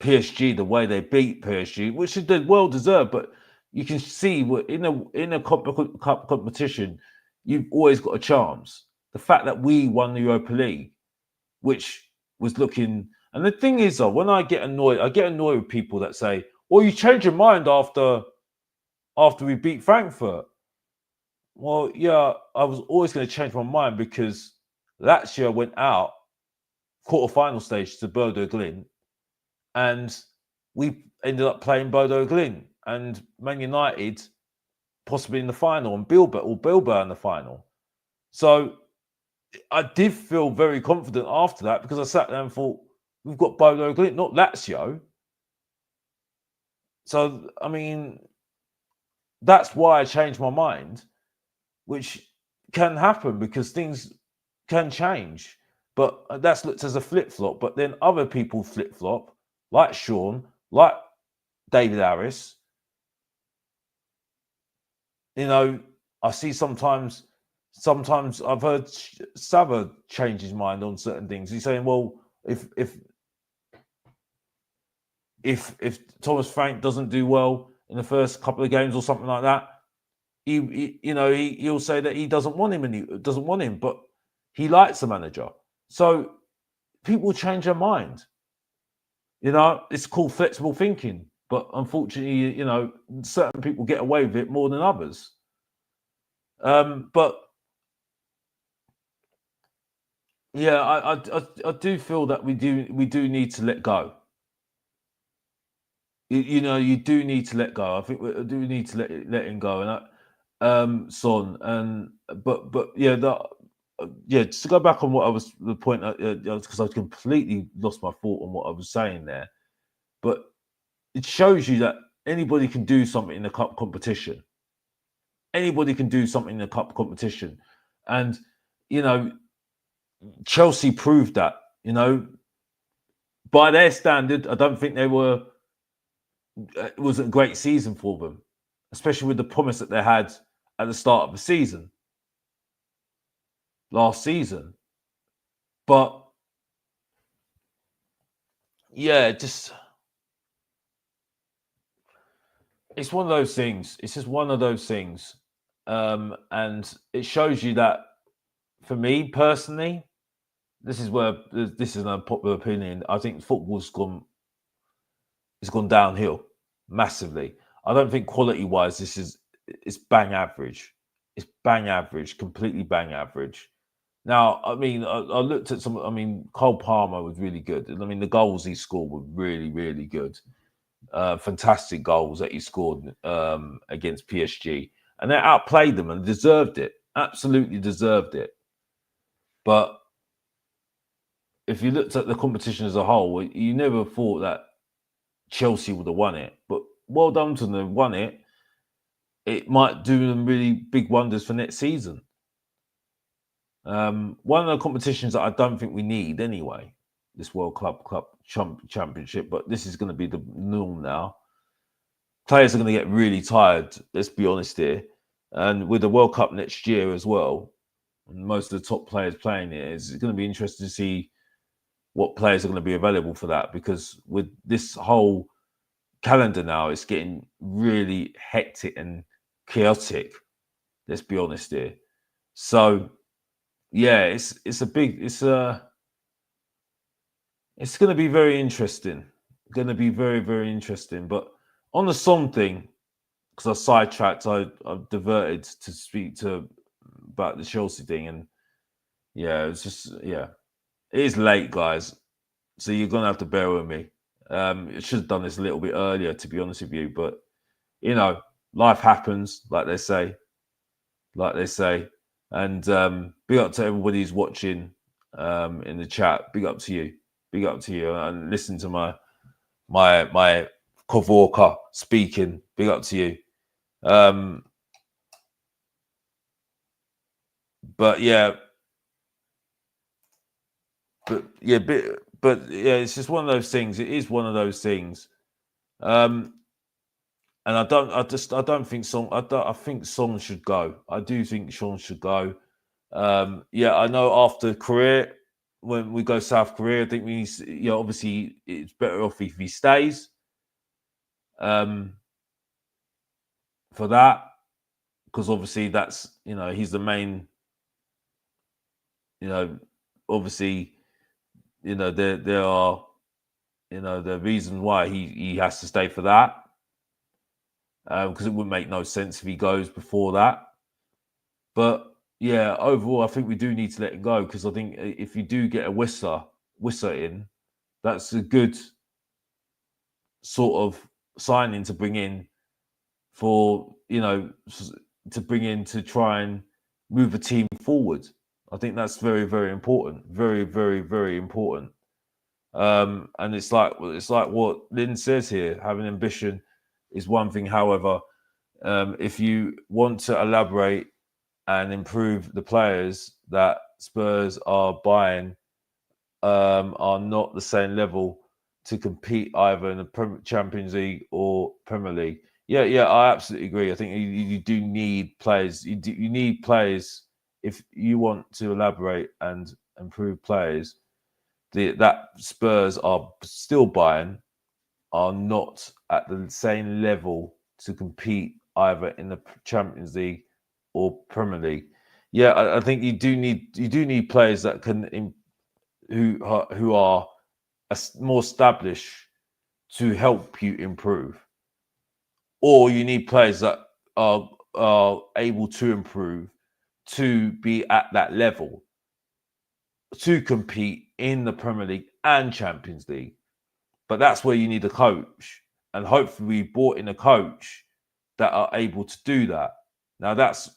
PSG the way they beat PSG, which is well deserved, but you can see in a cup competition, you've always got a chance. The fact that we won the Europa League, which was looking, and the thing is though, when I get annoyed with people that say, "Well, you changed your mind after we beat Frankfurt." Well, yeah, I was always going to change my mind because last year I went out quarterfinal stage to Bodo Glimt, and we ended up playing Bodo Glimt and Man United possibly in the final, and Bilbao in the final. So I did feel very confident after that because I sat there and thought, we've got Bodo Glimt, not Lazio. So, I mean, that's why I changed my mind, which can happen because things can change. But that's looked as a flip-flop. But then other people flip-flop, like Sean, like David Harris. You know, I see sometimes I've heard Sava change his mind on certain things. He's saying, well, if Thomas Frank doesn't do well in the first couple of games or something like that, he'll say that he doesn't want him and he doesn't want him, but he likes the manager. So people change their mind. You know, it's called flexible thinking, but unfortunately, certain people get away with it more than others. But yeah, I do feel that we do need to let go. you do need to let go. I think we do need to let him go, and Son, and but yeah, just to go back on what I was the point, because I completely lost my thought on what I was saying there, but it shows you that anybody can do something in the cup competition. Anybody can do something in the cup competition, and you know Chelsea proved that. By their standard, I don't think they were. It was a great season for them, especially with the promise that they had at the start of the season, last season. But yeah, it's one of those things. It's just one of those things, and it shows you that for me personally, this is an unpopular opinion. I think football's gone downhill massively. I don't think quality wise it's bang average. It's bang average, completely bang average. Now, I mean, I looked at some. I mean, Cole Palmer was really good. I mean, the goals he scored were really, really good. Fantastic goals that he scored against PSG, and they outplayed them and deserved it. Absolutely deserved it. But if you looked at the competition as a whole, you never thought that Chelsea would have won it. But well done to them, they've won it. It might do them really big wonders for next season. One of the competitions that I don't think we need anyway, this World Club Championship, but this is going to be the norm now. Players are going to get really tired, let's be honest here. And with the World Cup next year as well, and most of the top players playing it, it's going to be interesting to see what players are going to be available for that, because with this whole calendar now, it's getting really hectic and chaotic, let's be honest here. So yeah, it's going to be very interesting. Going to be very, very interesting. But on the Son thing, because I sidetracked, I diverted to speak about the Chelsea thing, and yeah, it is late, guys. So you're gonna have to bear with me. It should have done this a little bit earlier, to be honest with you, but life happens, like they say. And big up to everybody who's watching in the chat. Big up to you. And listen to my Kavorka speaking. Big up to you. But yeah, it's just one of those things. It is one of those things. And I think Son should go. I do think Son should go. I know after Korea, when we go South Korea, I think obviously it's better off if he stays. For that, because obviously that's he's the main. Obviously, there are the reason why he has to stay for that. Because it would make no sense if he goes before that. But yeah, overall, I think we do need to let it go, because I think if you do get a Wissa in, that's a good sort of signing to bring in to try and move the team forward. I think that's very, very important. Very, very, very important. And it's like what Lynn says here: having ambition is one thing. However, if you want to elaborate and improve the players that Spurs are buying, are not the same level to compete either in the Champions League or Premier League. Yeah, I absolutely agree. I think you do need players. You need players if you want to elaborate and improve players. That Spurs are still buying are not at the same level to compete either in the Champions League or Premier League. Yeah, I think you do need players that can who are more established to help you improve, or you need players that are able to improve to be at that level to compete in the Premier League and Champions League. But that's where you need a coach, and hopefully we brought in a coach that are able to do that. Now that's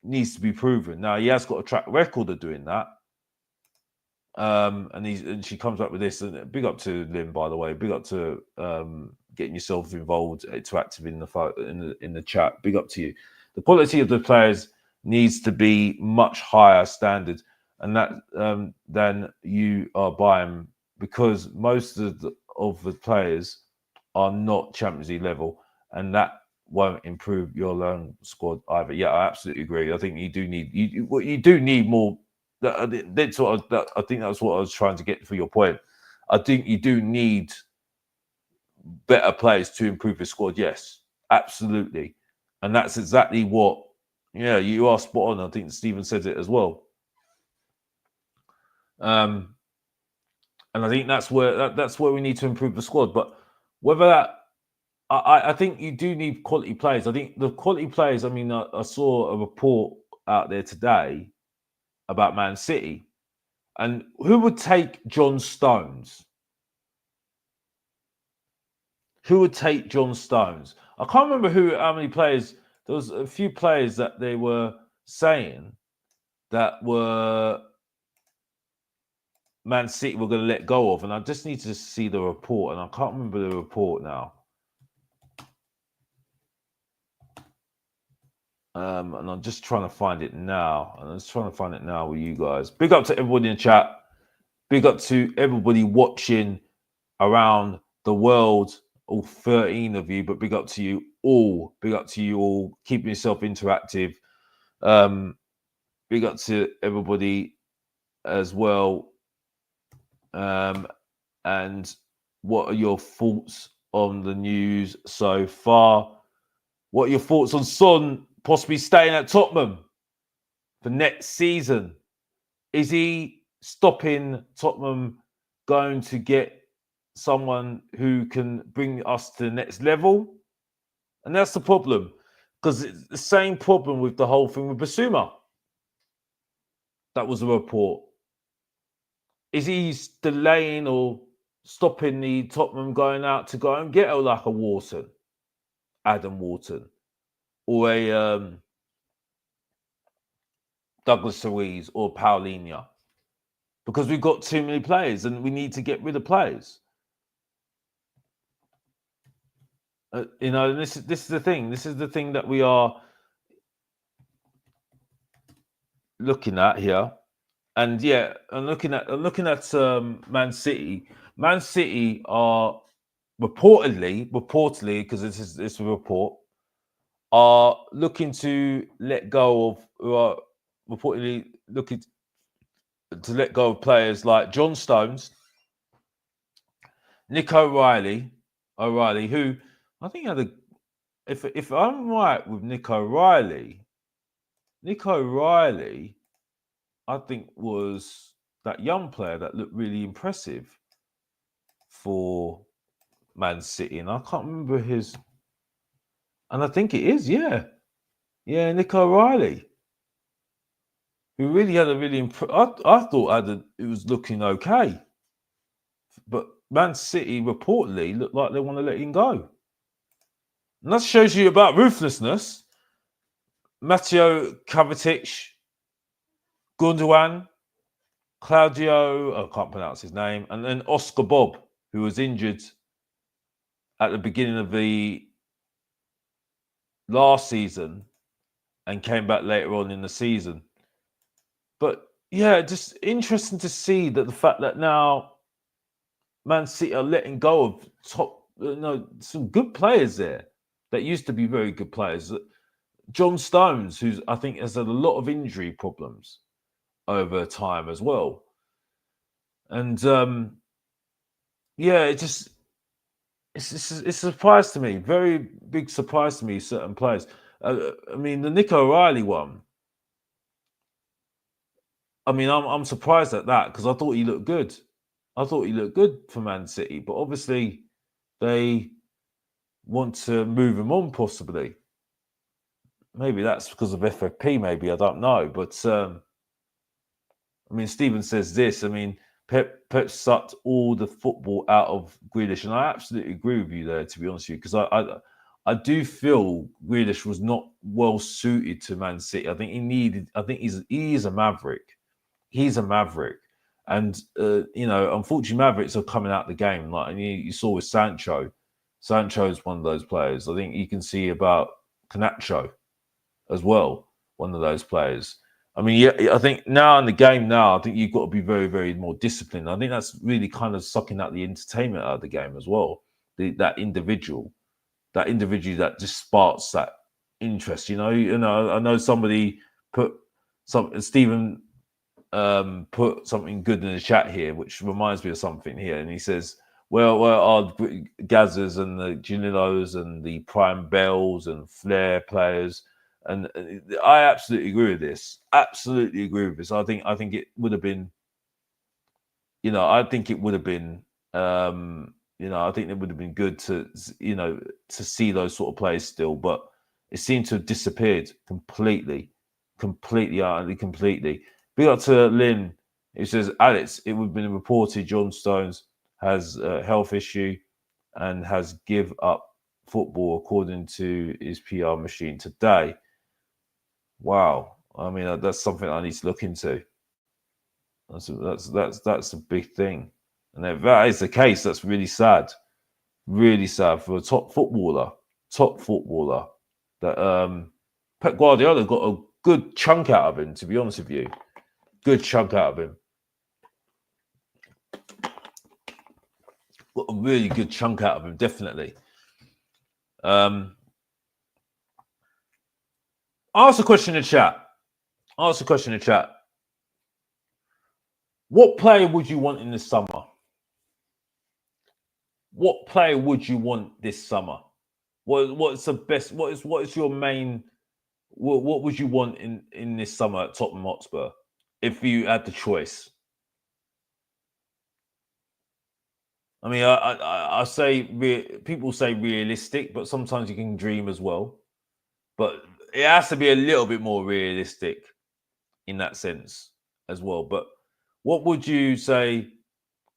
needs to be proven. Now he has got a track record of doing that. And she comes up with this. And big up to Lynn, by the way. Big up to getting yourself involved, interactive in the chat. Big up to you. The quality of the players needs to be much higher standard, and that than you are buying, because most of the players are not Champions League level, and that won't improve your loan squad either. Yeah, I absolutely agree. I think you do need more. That's what I think that's what I was trying to get for your point. I think you do need better players to improve your squad. Yes, absolutely, and that's exactly what. Yeah, you are spot on. I think Stephen says it as well. And I think that's where we need to improve the squad. But whether that, I think you do need quality players. I think the quality players. I mean, I saw a report out there today about Man City, and who would take John Stones? Who would take John Stones? I can't remember how many players. There was a few players that they were saying that were Man City were going to let go of, and I just need to see the report, and I can't remember the report now. And I'm just trying to find it now. With you guys. Big up to everybody in the chat. Big up to everybody watching around the world, all 13 of you, but big up to you all. Big up to you all. Keeping yourself interactive. Big up to everybody as well. And what are your thoughts on the news so far? What are your thoughts on Son possibly staying at Tottenham for next season? Is he stopping Tottenham going to get someone who can bring us to the next level? And that's the problem, because it's the same problem with the whole thing with Basuma. That was a report. Is he delaying or stopping the Tottenham going out to go and get like a Wharton, Adam Wharton, or a Douglas Luiz or Paulinho? Because we've got too many players and we need to get rid of players. This is the thing. This is the thing that we are looking at here. And yeah, and looking at Man City. Man City are reportedly, because it's a report, are looking to let go of, who are reportedly looking to let go of players like John Stones, Nick O'Reilly, who I think had if I'm right with Nick O'Reilly, I think was that young player that looked really impressive for Man City, and I can't remember his. And I think it is, yeah, Nick O'Reilly, who really had a really. I thought it was looking okay, but Man City reportedly looked like they want to let him go, and that shows you about ruthlessness. Matteo Kovacic, Gundogan, Claudio, I can't pronounce his name, and then Oscar Bob, who was injured at the beginning of the last season and came back later on in the season. But yeah, just interesting to see that the fact that now Man City are letting go of some good players there that used to be very good players. John Stones, who's I think has had a lot of injury problems over time as well. And it's a surprise to me, very big surprise to me, certain players. I mean, the Nick O'Reilly one, I mean, I'm surprised at that because I thought he looked good. I thought he looked good for Man City, but obviously they want to move him on possibly. Maybe that's because of FFP, maybe, I don't know. But I mean, Stephen says this. I mean, Pep sucked all the football out of Grealish, and I absolutely agree with you there. To be honest with you, because I do feel Grealish was not well suited to Man City. I think he needed. I think he's a maverick. He's a maverick, and unfortunately, Mavericks are coming out the game. Like and you saw with Sancho. Sancho is one of those players. I think you can see about Canacho as well. One of those players. I mean, yeah, I think now in the game I think you've got to be very, very more disciplined. I think that's really kind of sucking out the entertainment out of the game as well. That individual that just sparks that interest. I know somebody Stephen put something good in the chat here, which reminds me of something here, and he says, "Well, our Gazers and the Ginilos and the Prime Bells and Flair players." And I absolutely agree with this. Absolutely agree with this. I think it would have been, I think it would have been, I think it would have been good to see those sort of players still, but it seemed to have disappeared completely. Big up to Lynn, who says, Alex, it would have been reported John Stones has a health issue and has give up football according to his PR machine today. Wow, I mean that's something I need to look into. That's a big thing, and if that is the case, that's really sad for a top footballer. That Pep Guardiola got a good chunk out of him. To be honest with you, good chunk out of him. Got a really good chunk out of him, definitely. Ask a question in the chat. What player would you want in the summer? What player would you want this summer? What's the best? What is your main? What would you want in this summer at Tottenham Hotspur if you had the choice? I mean, I say people say realistic, but sometimes you can dream as well. But it has to be a little bit more realistic in that sense as well. But what would you say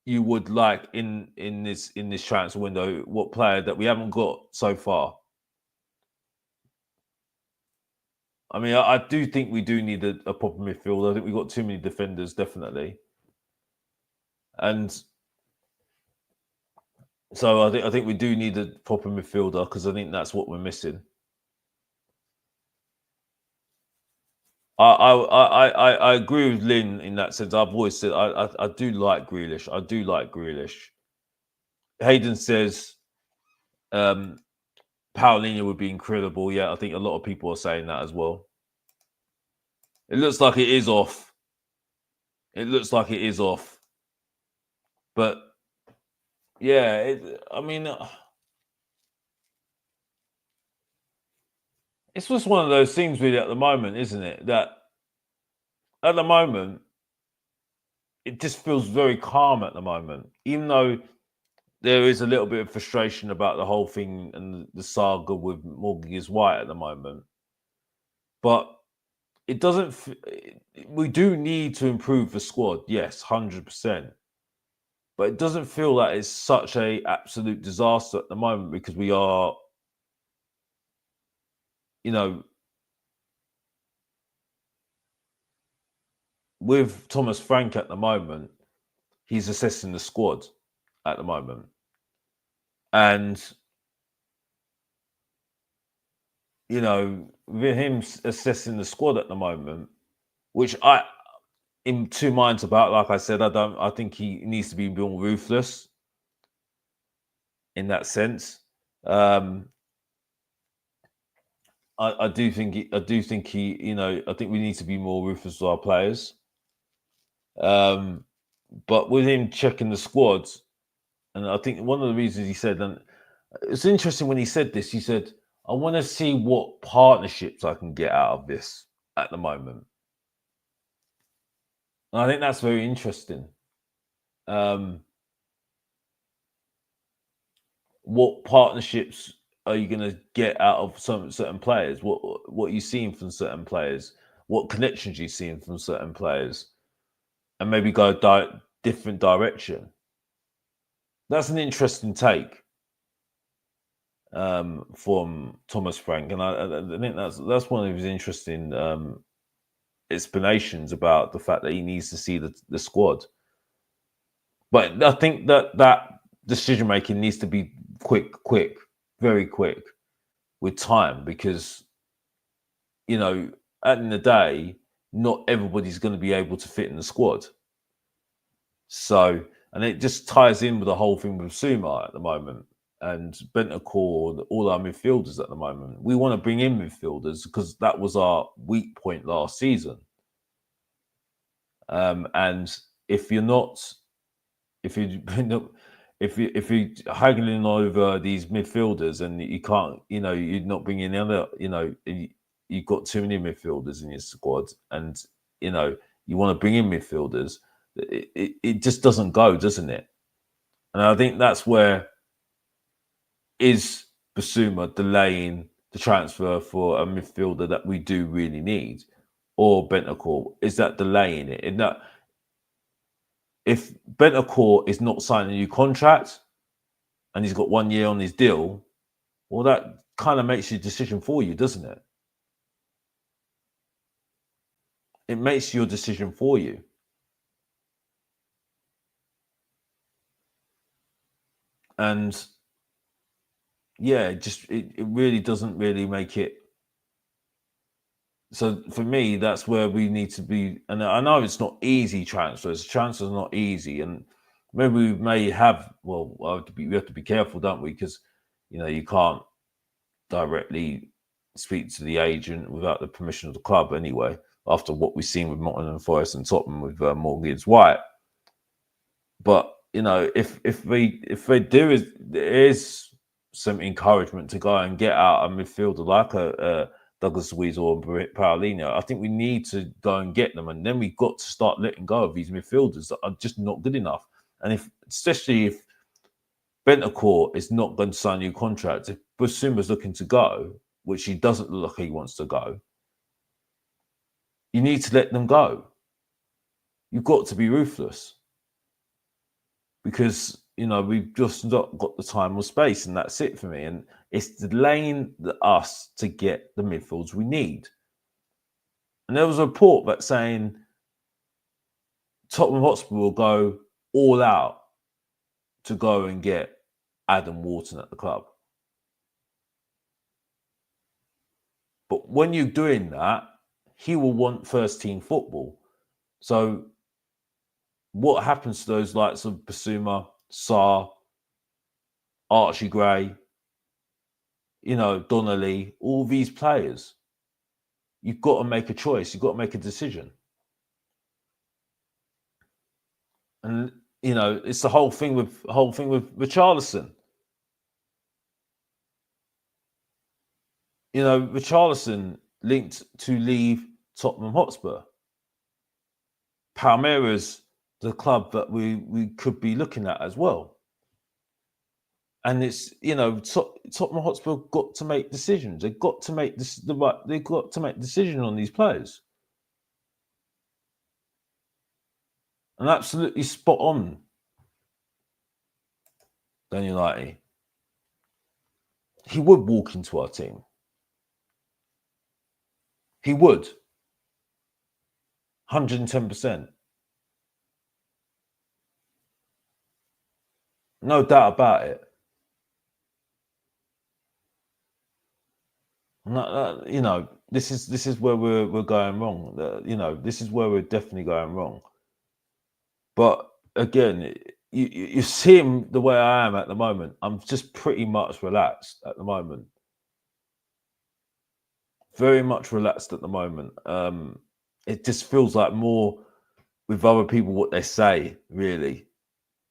you would like in this transfer window? What player that we haven't got so far? I mean, I do think we do need a proper midfield. I think we've got too many defenders, definitely. And so I think we do need a proper midfielder because I think that's what we're missing. I agree with Lynn in that sense. I've always said I do like Grealish. Hayden says Paulinho would be incredible. Yeah, I think a lot of people are saying that as well. It looks like it is off. But yeah, I mean, it's just one of those things really at the moment, isn't it? That at the moment, it just feels very calm at the moment, even though there is a little bit of frustration about the whole thing and the saga with Morgan Gibbs-White at the moment. But it doesn't. We do need to improve the squad, yes, 100%. But it doesn't feel like it's such a absolute disaster at the moment because we are, with Thomas Frank at the moment, he's assessing the squad at the moment. And, with him assessing the squad at the moment, which I, in two minds about, like I said, I think he needs to be more ruthless in that sense. I do think he, I think we need to be more ruthless with our players. But with him checking the squads, and I think one of the reasons he said, and it's interesting when he said this, he said, I want to see what partnerships I can get out of this at the moment. And I think that's very interesting. What partnerships are you going to get out of certain players? What are you seeing from certain players? What connections are you seeing from certain players? And maybe go different direction. That's an interesting take from Thomas Frank, and I think that's one of his interesting explanations about the fact that he needs to see the squad. But I think that decision making needs to be quick, very quick, with time, because at the end of the day, not everybody's going to be able to fit in the squad. So, and it just ties in with the whole thing with Suma at the moment and Bentancur, all our midfielders at the moment. We want to bring in midfielders because that was our weak point last season. And if you're haggling over these midfielders and you can't, you're not bringing other, you've got too many midfielders in your squad, and you want to bring in midfielders, it just doesn't go, doesn't it? And I think that's where is Basuma delaying the transfer for a midfielder that we do really need, or Bentancur, is that delaying it? In that, if Bentancur is not signing a new contract and he's got 1 year on his deal, well, that kind of makes your decision for you, doesn't it? It makes your decision for you. And yeah, it really doesn't really make it. So for me, that's where we need to be. And I know it's not easy transfers. Transfers are not easy. And maybe we may have, well, we have to be careful, don't we? Because, you can't directly speak to the agent without the permission of the club anyway, after what we've seen with Nottingham Forest and Tottenham with Morgan Gibbs-White. But, if they do, there is some encouragement to go and get out a midfielder like a Douglas Luiz or Paulinho. I think we need to go and get them, and then we've got to start letting go of these midfielders that are just not good enough. And especially if Bentancur is not going to sign a new contract, if Basuma's looking to go, which he doesn't look like he wants to go, you need to let them go. You've got to be ruthless, because we've just not got the time or space, and that's it for me. And it's delaying us to get the midfields we need. And there was a report that saying Tottenham Hotspur will go all out to go and get Adam Wharton at the club. But when you're doing that, he will want first team football. So what happens to those likes of Basuma, Sarr, Archie Gray, Donnelly, all these players? You've got to make a choice. You've got to make a decision. And it's the whole thing with Richarlison. Richarlison linked to leave Tottenham Hotspur. Palmeiras, the club that we could be looking at as well. And it's Tottenham Hotspur got to make decisions. They've got to make They've got to make decisions on these players. And absolutely spot on, Daniel Lighty. He would walk into our team. He would. 110%. No doubt about it. This is where we're going wrong. This is where we're definitely going wrong. But again, you see him the way I am at the moment. I'm just pretty much relaxed at the moment. Very much relaxed at the moment. It just feels like more with other people what they say, really.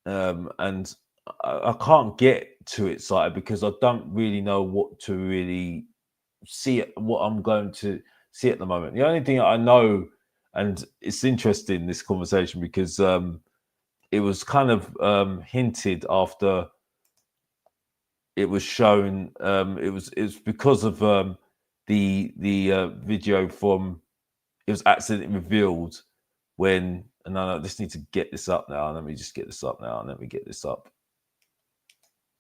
And I can't get too excited because I don't really know what to really see, what I'm going to see at the moment. The only thing I know, and it's interesting, this conversation, because it was kind of hinted after it was shown. It was because of the video from, it was accidentally revealed when, and I just need to get this up now. Let me just get this up now. Let me get this up.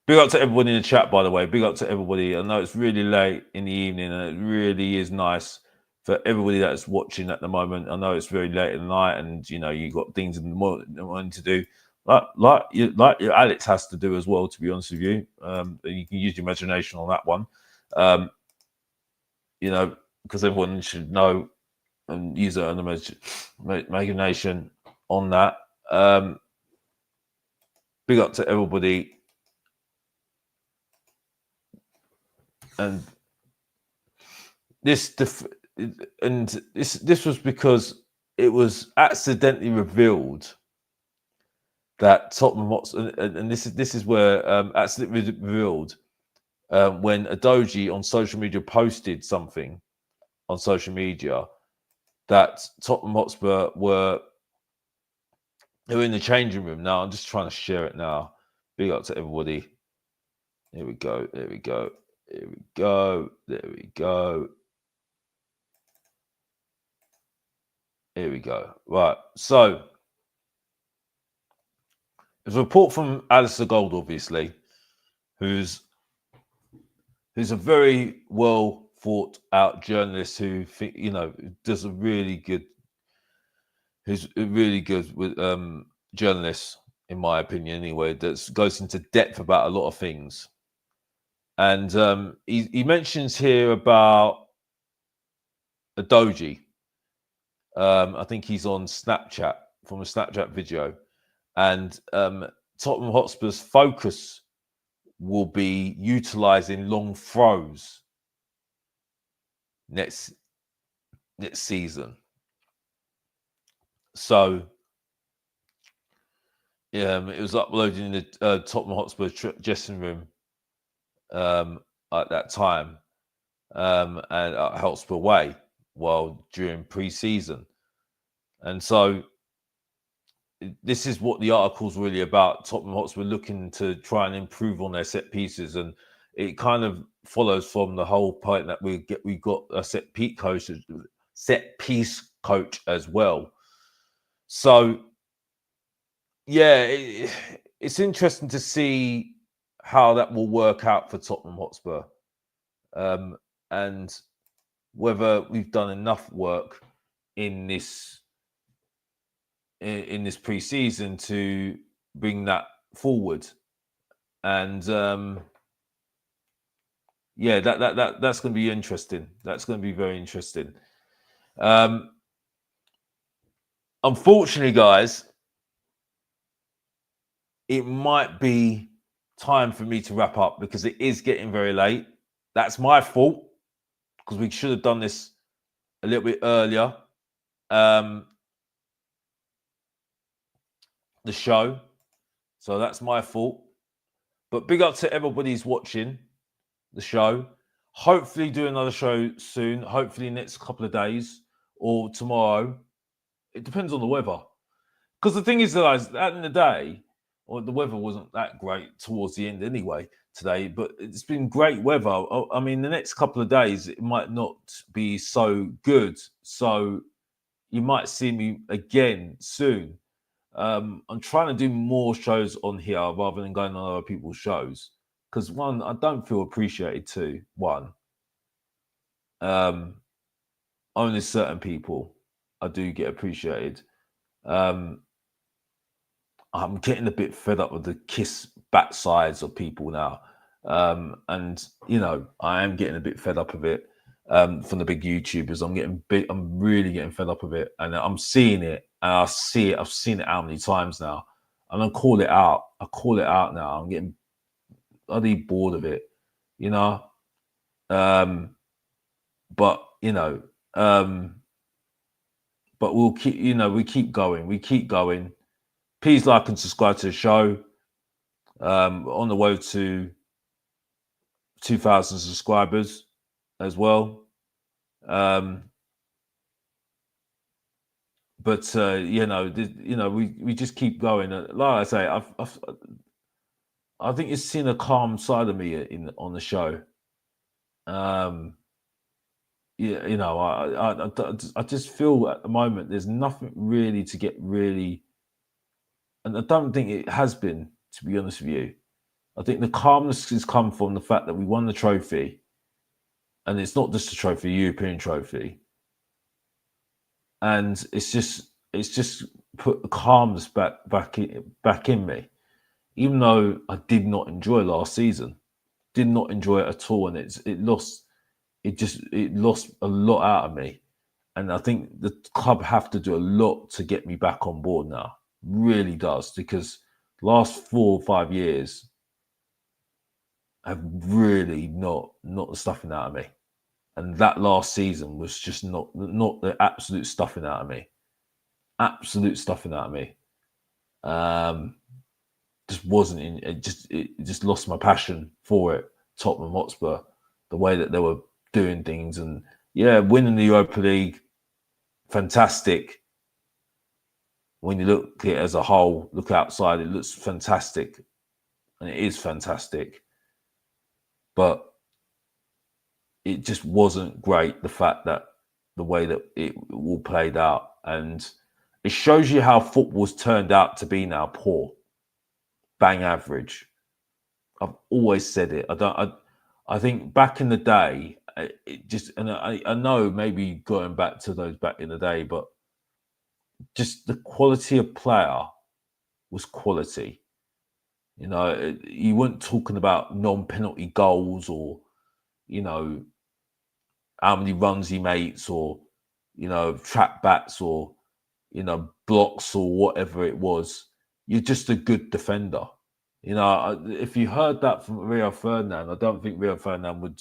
Big up to everybody in the chat, by the way. Big up to everybody. I know it's really late in the evening, and it really is nice for everybody that's watching at the moment. I know it's very late at night, and you know you got things in the morning to do, like your Alex has to do as well. To be honest with you, you can use your imagination on that one. You know, because everyone should know and use their own imagination on that. Big up to everybody. And this was because it was accidentally revealed that Tottenham Hotspur, and this is where accidentally revealed when Adoji on social media posted something on social media that Tottenham Hotspur were in the changing room. Now I'm just trying to share it now. Big up to everybody. Here we go. There we go. Here we go. There we go. Here we go. Right. So there's a report from Alistair Gold, obviously, who's a very well thought out journalist who does a really good. Who's really good with journalists, in my opinion, anyway. That goes into depth about a lot of things. And he mentions here about Adoji. I think he's on Snapchat, from a Snapchat video. And Tottenham Hotspur's focus will be utilising long throws next season. So it was uploaded in the Tottenham Hotspur dressing room at that time, and at Hotspur Way during pre-season. And so this is what the article's really about. Tottenham Hotspur looking to try and improve on their set pieces, and it kind of follows from the whole point that we got a set piece coach as well. So yeah, it's interesting to see how that will work out for Tottenham Hotspur, and whether we've done enough work in this pre-season to bring that forward. And yeah, that's going to be interesting. That's going to be very interesting. Unfortunately, guys, it might be time for me to wrap up because it is getting very late. That's my fault, because we should have done this a little bit earlier. The show. So that's my fault. But big up to everybody who's watching the show. Hopefully do another show soon. Hopefully next couple of days or tomorrow. It depends on the weather. Because the thing is, guys, at the end of the day, the weather wasn't that great towards the end anyway today, but it's been great weather. I mean, the next couple of days, it might not be so good. So you might see me again soon. I'm trying to do more shows on here rather than going on other people's shows. Because one, I don't feel appreciated. Two, only certain people I do get appreciated. I'm getting a bit fed up with the kiss backsides of people now. And, I am getting a bit fed up of it from the big YouTubers. I'm really getting fed up of it. And I'm seeing it. And I've seen it how many times now. And I call it out. I call it out now. I'm getting bloody bored of it, but, but we'll keep, we keep going. We keep going. Please like and subscribe to the show. On the way to 2,000 subscribers as well. But we just keep going. Like I say, I think you've seen a calm side of me on the show. yeah, you know, I just feel at the moment there's nothing really to get really, and I don't think it has been, to be honest with you. I think the calmness has come from the fact that we won the trophy, and it's not just a trophy, a European trophy, and it's just put the calmness back in me. Even though I did not enjoy last season, did not enjoy it at all, and it lost a lot out of me. And I think the club have to do a lot to get me back on board now. Really does, because last 4 or 5 years have really not the stuffing out of me. And that last season was just not the absolute stuffing out of me. Absolute stuffing out of me. Just wasn't in it just lost my passion for it. Tottenham Hotspur, the way that they were doing things, and yeah, winning the Europa League, fantastic. When you look at it as a whole, look outside, it looks fantastic, and it is fantastic. But it just wasn't great, the fact that the way that it all played out, and it shows you how football's turned out to be now: poor, bang average. I've always said it. I think back in the day, it just, and I know maybe going back to those back in the day, but just the quality of player was quality. You know, you weren't talking about non-penalty goals, or you know how many runs he makes, or trap bats, or blocks, or whatever it was. You're just a good defender. If you heard that from Rio Ferdinand, I don't think Rio Ferdinand would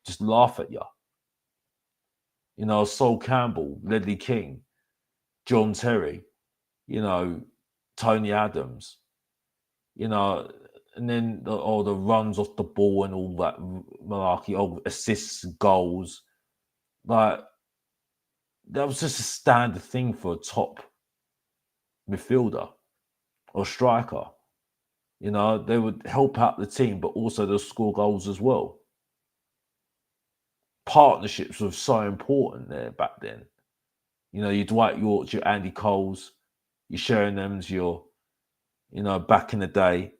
just laugh at you. Sol Campbell, Ledley King, John Terry, Tony Adams, and then the runs off the ball and all that malarkey, assists, goals. Like, that was just a standard thing for a top midfielder or striker. They would help out the team, but also they'll score goals as well. Partnerships were so important there back then. Your Dwight Yorks, your Andy Coles, your Sheringham's, your, back in the day.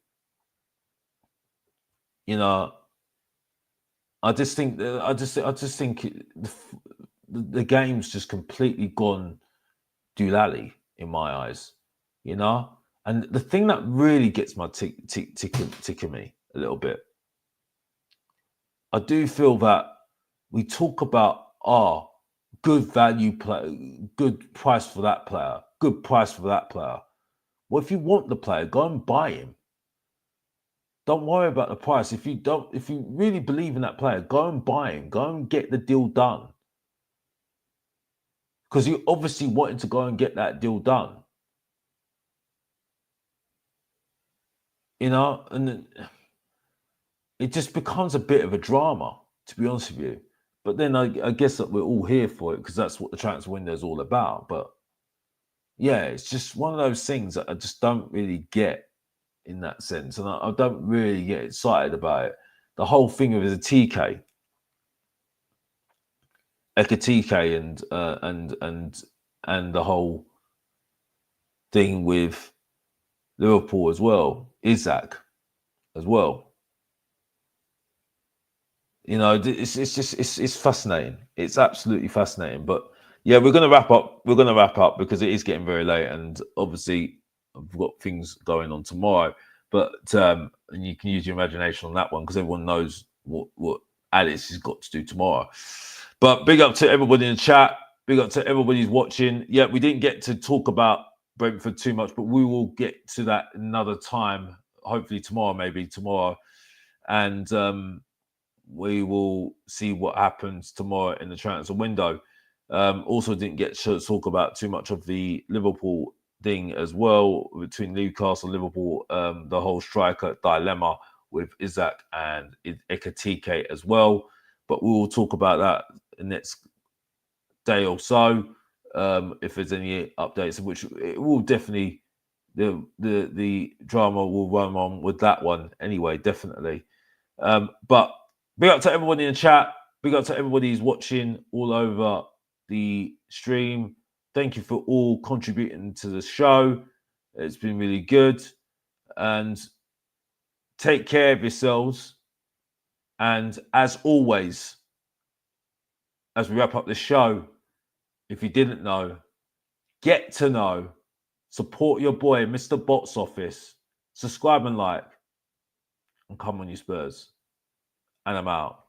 I just think the game's just completely gone doolally in my eyes. And the thing that really gets my ticking me a little bit, I do feel that we talk about good value player, good price for that player, good price for that player. Well, if you want the player, go and buy him. Don't worry about the price. If you really believe in that player, go and buy him. Go and get the deal done. Because you obviously wanted to go and get that deal done. And it just becomes a bit of a drama, to be honest with you. But then I guess that we're all here for it, because that's what the transfer window is all about. But yeah, it's just one of those things that I just don't really get in that sense. And I don't really get excited about it. The whole thing of TK, Ekatike, and the whole thing with Liverpool as well, Isaac as well. It's fascinating. It's absolutely fascinating. But yeah, we're going to wrap up. We're going to wrap up because it is getting very late, and obviously I've got things going on tomorrow. But and you can use your imagination on that one, because everyone knows what Alice has got to do tomorrow. But big up to everybody in the chat. Big up to everybody who's watching. Yeah, we didn't get to talk about Brentford too much, but we will get to that another time. Hopefully tomorrow, maybe tomorrow, and we will see what happens tomorrow in the transfer window. Also didn't get to talk about too much of the Liverpool thing as well, between Newcastle and Liverpool, the whole striker dilemma with Isaac and Ekatike as well. But we will talk about that the next day or so, if there's any updates, which it will definitely, the drama will run on with that one anyway, definitely. But big up to everyone in the chat. Big up to everybody who's watching all over the stream. Thank you for all contributing to the show. It's been really good. And take care of yourselves. And as always, as we wrap up the show, if you didn't know, get to know, support your boy, Mr. Box Office, subscribe and like, and come on, you Spurs. And I'm out.